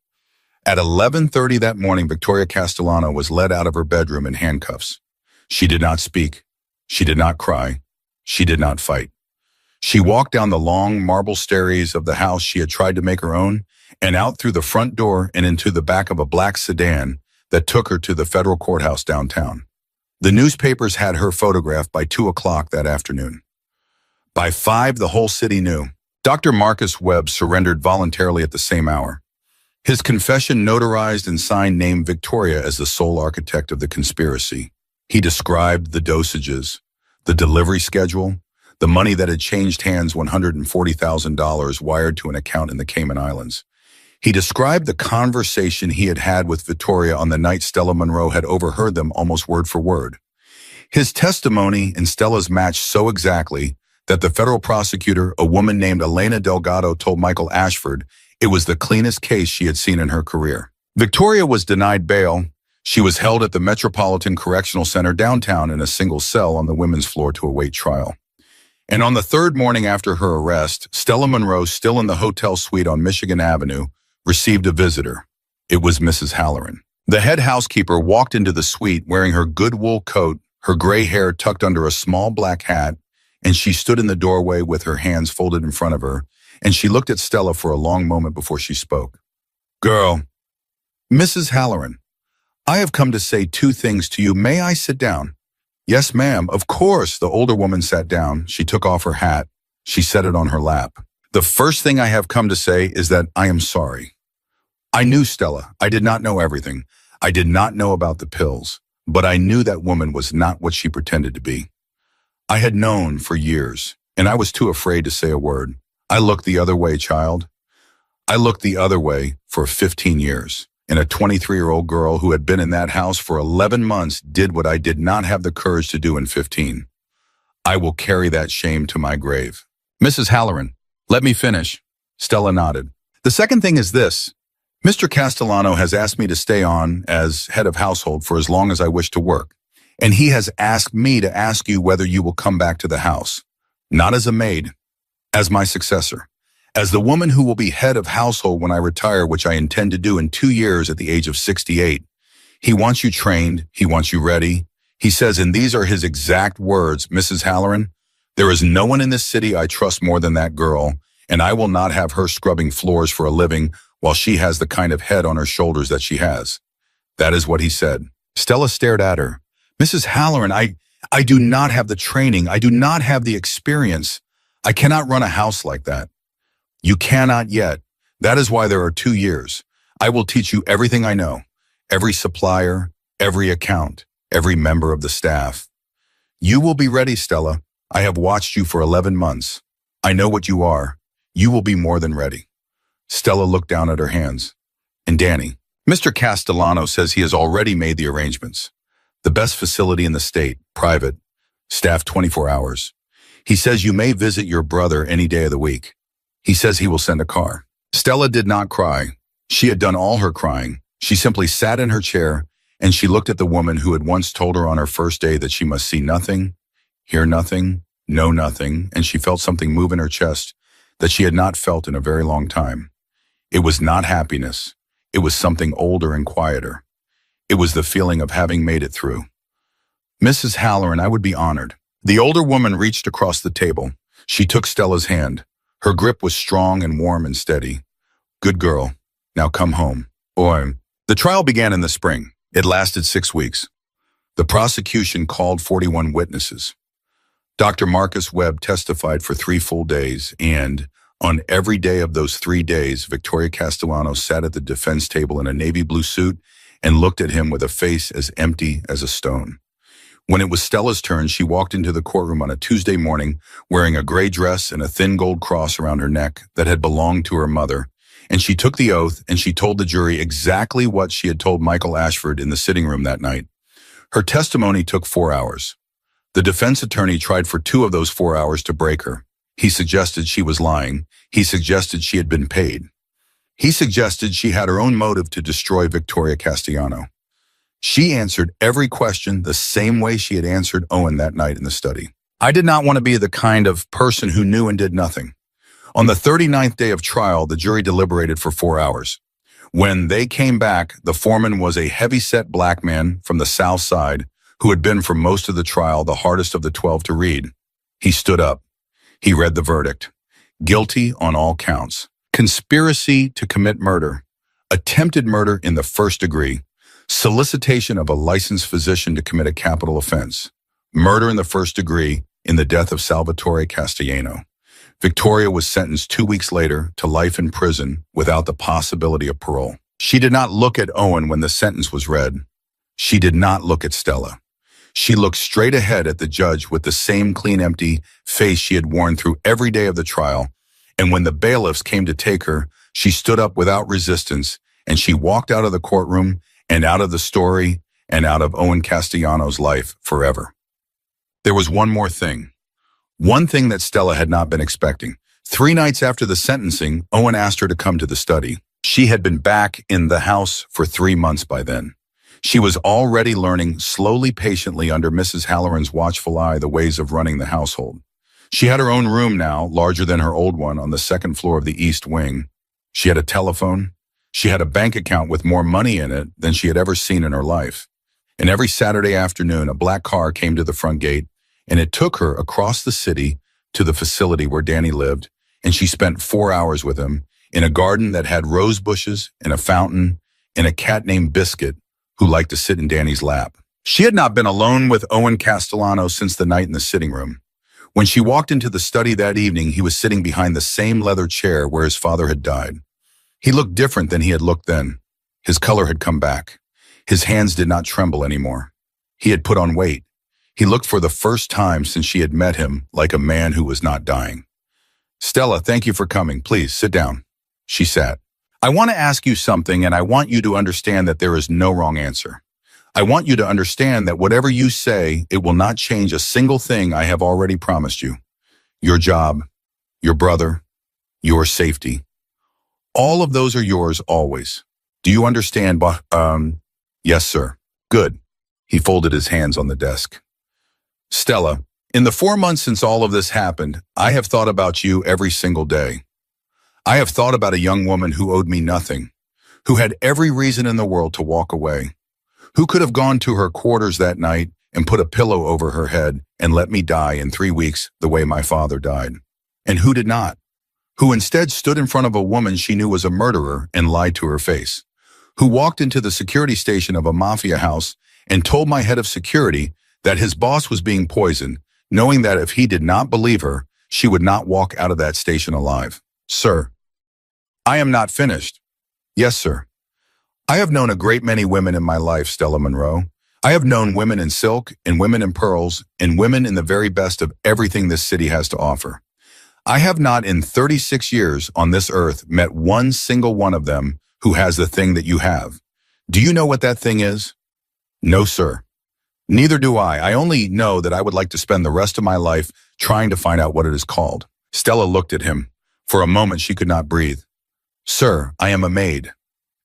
At 11:30 that morning, Victoria Castellano was led out of her bedroom in handcuffs. She did not speak. She did not cry. She did not fight. She walked down the long marble stairs of the house she had tried to make her own and out through the front door and into the back of a black sedan that took her to the federal courthouse downtown. The newspapers had her photographed by 2 o'clock that afternoon. By 5, the whole city knew. Dr. Marcus Webb surrendered voluntarily at the same hour. His confession notarized and signed named Victoria as the sole architect of the conspiracy. He described the dosages, the delivery schedule, the money that had changed hands, $140,000 wired to an account in the Cayman Islands. He described the conversation he had had with Victoria on the night Stella Monroe had overheard them almost word for word. His testimony and Stella's matched so exactly that the federal prosecutor, a woman named Elena Delgado, told Michael Ashford it was the cleanest case she had seen in her career. Victoria was denied bail. She was held at the Metropolitan Correctional Center downtown in a single cell on the women's floor to await trial. And on the 3rd morning after her arrest, Stella Monroe, still in the hotel suite on Michigan Avenue, received a visitor. It was Mrs. Halloran. The head housekeeper walked into the suite wearing her good wool coat, her gray hair tucked under a small black hat, and she stood in the doorway with her hands folded in front of her, and she looked at Stella for a long moment before she spoke. "Girl." "Mrs. Halloran, I have come to say 2 things to you. May I sit down?" "Yes, ma'am." "Of course." The older woman sat down. She took off her hat. She set it on her lap. "The first thing I have come to say is that I am sorry. I knew Stella. I did not know everything. I did not know about the pills, but I knew that woman was not what she pretended to be. I had known for years, and I was too afraid to say a word. I looked the other way, child. I looked the other way for 15 years, and a 23-year-old girl who had been in that house for 11 months did what I did not have the courage to do in 15. I will carry that shame to my grave." "Mrs. Halloran, let me finish." Stella nodded. "The second thing is this. Mr. Castellano has asked me to stay on as head of household for as long as I wish to work, and he has asked me to ask you whether you will come back to the house, not as a maid, as my successor, as the woman who will be head of household when I retire, which I intend to do in 2 years at the age of 68. He wants you trained. He wants you ready. He says, and these are his exact words, Mrs. Halloran, there is no one in this city I trust more than that girl, and I will not have her scrubbing floors for a living while she has the kind of head on her shoulders that she has. That is what he said." Stella stared at her. "Mrs. Halloran, I do not have the training. I do not have the experience. I cannot run a house like that." "You cannot yet. That is why there are 2 years. I will teach you everything I know, every supplier, every account, every member of the staff. You will be ready, Stella. I have watched you for 11 months. I know what you are. You will be more than ready." Stella looked down at her hands, and Danny. Mr. Castellano says he has already made the arrangements. The best facility in the state, private, staffed 24 hours. He says you may visit your brother any day of the week. He says he will send a car. Stella did not cry. She had done all her crying. She simply sat in her chair and she looked at the woman who had once told her on her first day that she must see nothing, hear nothing, know nothing, and she felt something move in her chest that she had not felt in a very long time. It was not happiness. It was something older and quieter. It was the feeling of having made it through. Mrs. Halloran, I would be honored. The older woman reached across the table. She took Stella's hand. Her grip was strong and warm and steady. Good girl. Now come home. The trial began in the spring. It lasted 6 weeks. The prosecution called 41 witnesses. Dr. Marcus Webb testified for 3 full days, and on every day of those 3 days, Victoria Castellano sat at the defense table in a navy blue suit and looked at him with a face as empty as a stone. When it was Stella's turn, she walked into the courtroom on a Tuesday morning wearing a gray dress and a thin gold cross around her neck that had belonged to her mother, and she took the oath and she told the jury exactly what she had told Michael Ashford in the sitting room that night. Her testimony took 4 hours. The defense attorney tried for 2 of those 4 hours to break her. He suggested she was lying. He suggested she had been paid. He suggested she had her own motive to destroy Victoria Castellano. She answered every question the same way she had answered Owen that night in the study. I did not want to be the kind of person who knew and did nothing. On the 39th day of trial, the jury deliberated for 4 hours. When they came back, the foreman was a heavy-set black man from the South Side who had been for most of the trial the hardest of the 12 to read. He stood up. He read the verdict. Guilty on all counts. Conspiracy to commit murder. Attempted murder in the first degree. Solicitation of a licensed physician to commit a capital offense. Murder in the first degree in the death of Salvatore Castellano. Victoria was sentenced 2 weeks later to life in prison without the possibility of parole. She did not look at Owen when the sentence was read. She did not look at Stella. She looked straight ahead at the judge with the same clean, empty face she had worn through every day of the trial, and when the bailiffs came to take her, she stood up without resistance, and she walked out of the courtroom and out of the story and out of Owen Castellano's life forever. There was one more thing. One thing that Stella had not been expecting. 3 nights after the sentencing, Owen asked her to come to the study. She had been back in the house for 3 months by then. She was already learning slowly, patiently under Mrs. Halloran's watchful eye the ways of running the household. She had her own room now, larger than her old one, on the 2nd floor of the East Wing. She had a telephone. She had a bank account with more money in it than she had ever seen in her life. And every Saturday afternoon, a black car came to the front gate, and it took her across the city to the facility where Danny lived, and she spent 4 hours with him in a garden that had rose bushes and a fountain and a cat named Biscuit who liked to sit in Danny's lap. She had not been alone with Owen Castellano since the night in the sitting room. When she walked into the study that evening, he was sitting behind the same leather chair where his father had died. He looked different than he had looked then. His color had come back. His hands did not tremble anymore. He had put on weight. He looked for the first time since she had met him like a man who was not dying. Stella, thank you for coming. Please, sit down. She sat. I want to ask you something, and I want you to understand that there is no wrong answer. I want you to understand that whatever you say, it will not change a single thing I have already promised you. Your job, your brother, your safety. All of those are yours always. Do you understand? Yes, sir. Good. He folded his hands on the desk. Stella, in the 4 months since all of this happened, I have thought about you every single day. I have thought about a young woman who owed me nothing, who had every reason in the world to walk away, who could have gone to her quarters that night and put a pillow over her head and let me die in 3 weeks the way my father died, and who did not, who instead stood in front of a woman she knew was a murderer and lied to her face, who walked into the security station of a Mafia house and told my head of security that his boss was being poisoned, knowing that if he did not believe her, she would not walk out of that station alive. Sir, I am not finished. Yes, sir. I have known a great many women in my life, Stella Monroe. I have known women in silk and women in pearls and women in the very best of everything this city has to offer. I have not in 36 years on this earth met one single one of them who has the thing that you have. Do you know what that thing is? No, sir. Neither do I. I only know that I would like to spend the rest of my life trying to find out what it is called. Stella looked at him. For a moment, she could not breathe. Sir, I am a maid.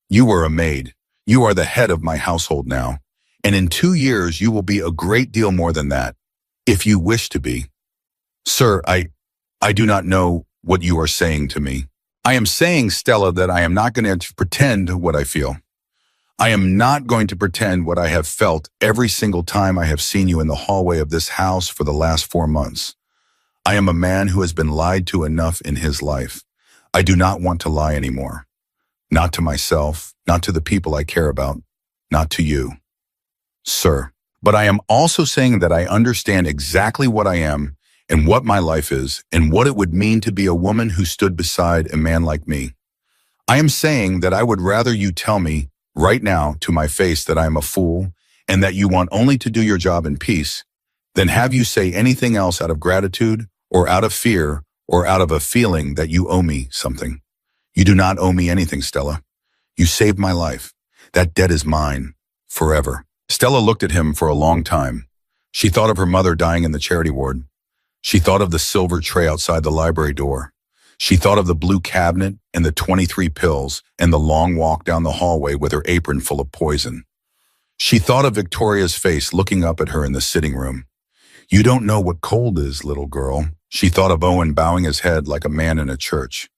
You are a maid. You are the head of my household now. And in 2 years, you will be a great deal more than that, if you wish to be. Sir, I do not know what you are saying to me. I am saying, Stella, that I am not going to pretend what I feel. I am not going to pretend what I have felt every single time I have seen you in the hallway of this house for the last 4 months. I am a man who has been lied to enough in his life. I do not want to lie anymore. Not to myself, not to the people I care about, not to you, sir. But I am also saying that I understand exactly what I am and what my life is and what it would mean to be a woman who stood beside a man like me. I am saying that I would rather you tell me right now to my face that I am a fool and that you want only to do your job in peace than have you say anything else out of gratitude or out of fear or out of a feeling that you owe me something. You do not owe me anything, Stella. You saved my life. That debt is mine forever. Stella looked at him for a long time. She thought of her mother dying in the charity ward. She thought of the silver tray outside the library door. She thought of the blue cabinet and the 23 pills and the long walk down the hallway with her apron full of poison. She thought of Victoria's face looking up at her in the sitting room. You don't know what cold is, little girl. She thought of Owen bowing his head like a man in a church.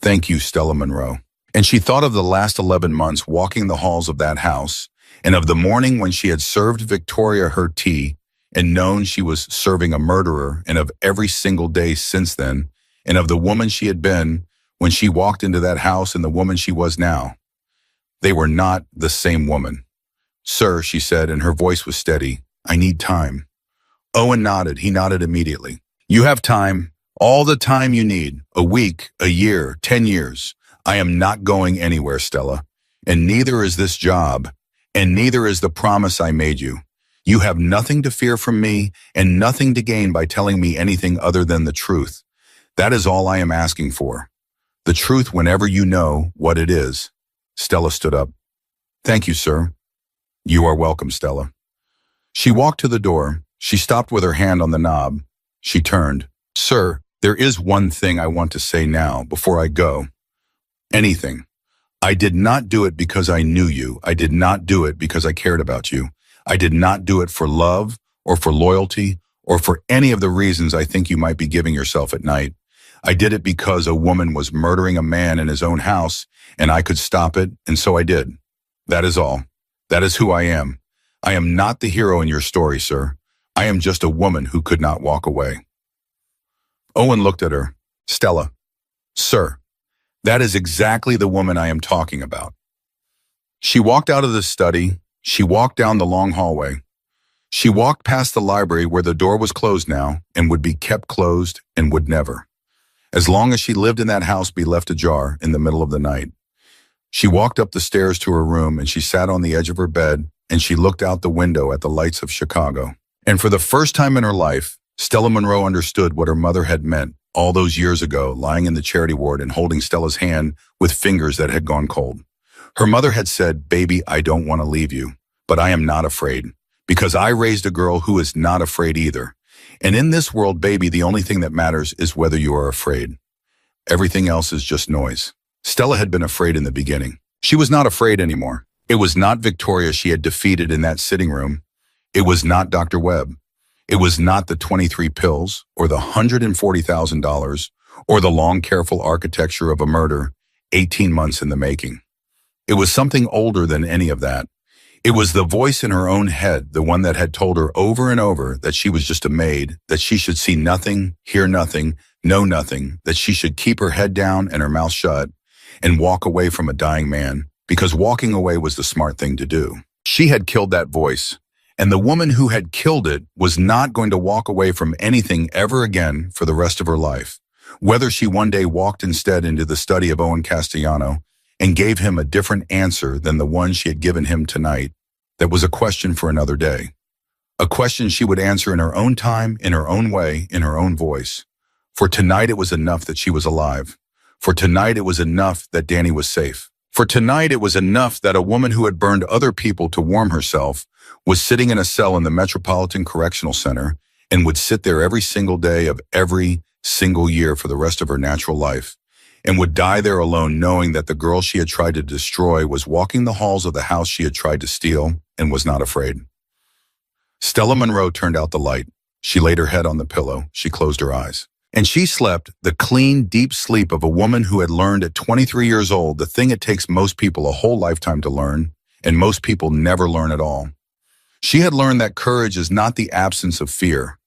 Thank you, Stella Monroe. And she thought of the last 11 months walking the halls of that house, and of the morning when she had served Victoria her tea and known she was serving a murderer, and of every single day since then, and of the woman she had been when she walked into that house and the woman she was now. They were not the same woman. Sir, she said, and her voice was steady, I need time. Owen nodded. He nodded immediately. You have time, all the time you need, a week, a year, 10 years. I am not going anywhere, Stella, and neither is this job, and neither is the promise I made you. You have nothing to fear from me and nothing to gain by telling me anything other than the truth. That is all I am asking for. The truth whenever you know what it is. Stella stood up. Thank you, sir. You are welcome, Stella. She walked to the door. She stopped with her hand on the knob. She turned. Sir, there is one thing I want to say now before I go. Anything. I did not do it because I knew you. I did not do it because I cared about you. I did not do it for love or for loyalty or for any of the reasons I think you might be giving yourself at night. I did it because a woman was murdering a man in his own house and I could stop it, and so I did. That is all. That is who I am. I am not the hero in your story, sir. I am just a woman who could not walk away. Owen looked at her. Stella. Sir, that is exactly the woman I am talking about. She walked out of the study. She walked down the long hallway. She walked past the library where the door was closed now and would be kept closed and would never, as long as she lived in that house, be left ajar in the middle of the night. She walked up the stairs to her room and she sat on the edge of her bed and she looked out the window at the lights of Chicago. And for the first time in her life, Stella Monroe understood what her mother had meant all those years ago, lying in the charity ward and holding Stella's hand with fingers that had gone cold. Her mother had said, baby, I don't want to leave you, but I am not afraid, because I raised a girl who is not afraid either. And in this world, baby, the only thing that matters is whether you are afraid. Everything else is just noise. Stella had been afraid in the beginning. She was not afraid anymore. It was not Victoria she had defeated in that sitting room. It was not Dr. Webb. It was not the 23 pills or the $140,000 or the long, careful architecture of a murder 18 months in the making. It was something older than any of that. It was the voice in her own head, the one that had told her over and over that she was just a maid, that she should see nothing, hear nothing, know nothing, that she should keep her head down and her mouth shut and walk away from a dying man, because walking away was the smart thing to do. She had killed that voice, and the woman who had killed it was not going to walk away from anything ever again for the rest of her life. Whether she one day walked instead into the study of Owen Castellano and gave him a different answer than the one she had given him tonight, that was a question for another day. A question she would answer in her own time, in her own way, in her own voice. For tonight it was enough that she was alive. For tonight it was enough that Danny was safe. For tonight, it was enough that a woman who had burned other people to warm herself was sitting in a cell in the Metropolitan Correctional Center and would sit there every single day of every single year for the rest of her natural life, and would die there alone knowing that the girl she had tried to destroy was walking the halls of the house she had tried to steal and was not afraid. Stella Monroe turned out the light. She laid her head on the pillow. She closed her eyes. And she slept the clean, deep sleep of a woman who had learned at 23 years old the thing it takes most people a whole lifetime to learn, and most people never learn at all. She had learned that courage is not the absence of fear.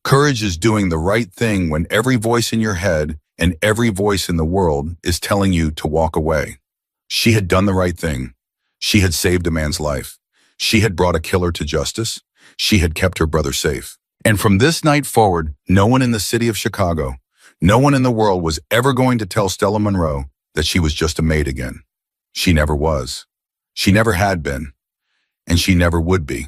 Courage is doing the right thing when every voice in your head and every voice in the world is telling you to walk away. She had done the right thing. She had saved a man's life. She had brought a killer to justice. She had kept her brother safe. And from this night forward, no one in the city of Chicago, no one in the world was ever going to tell Stella Monroe that she was just a maid again. She never was. She never had been. And she never would be.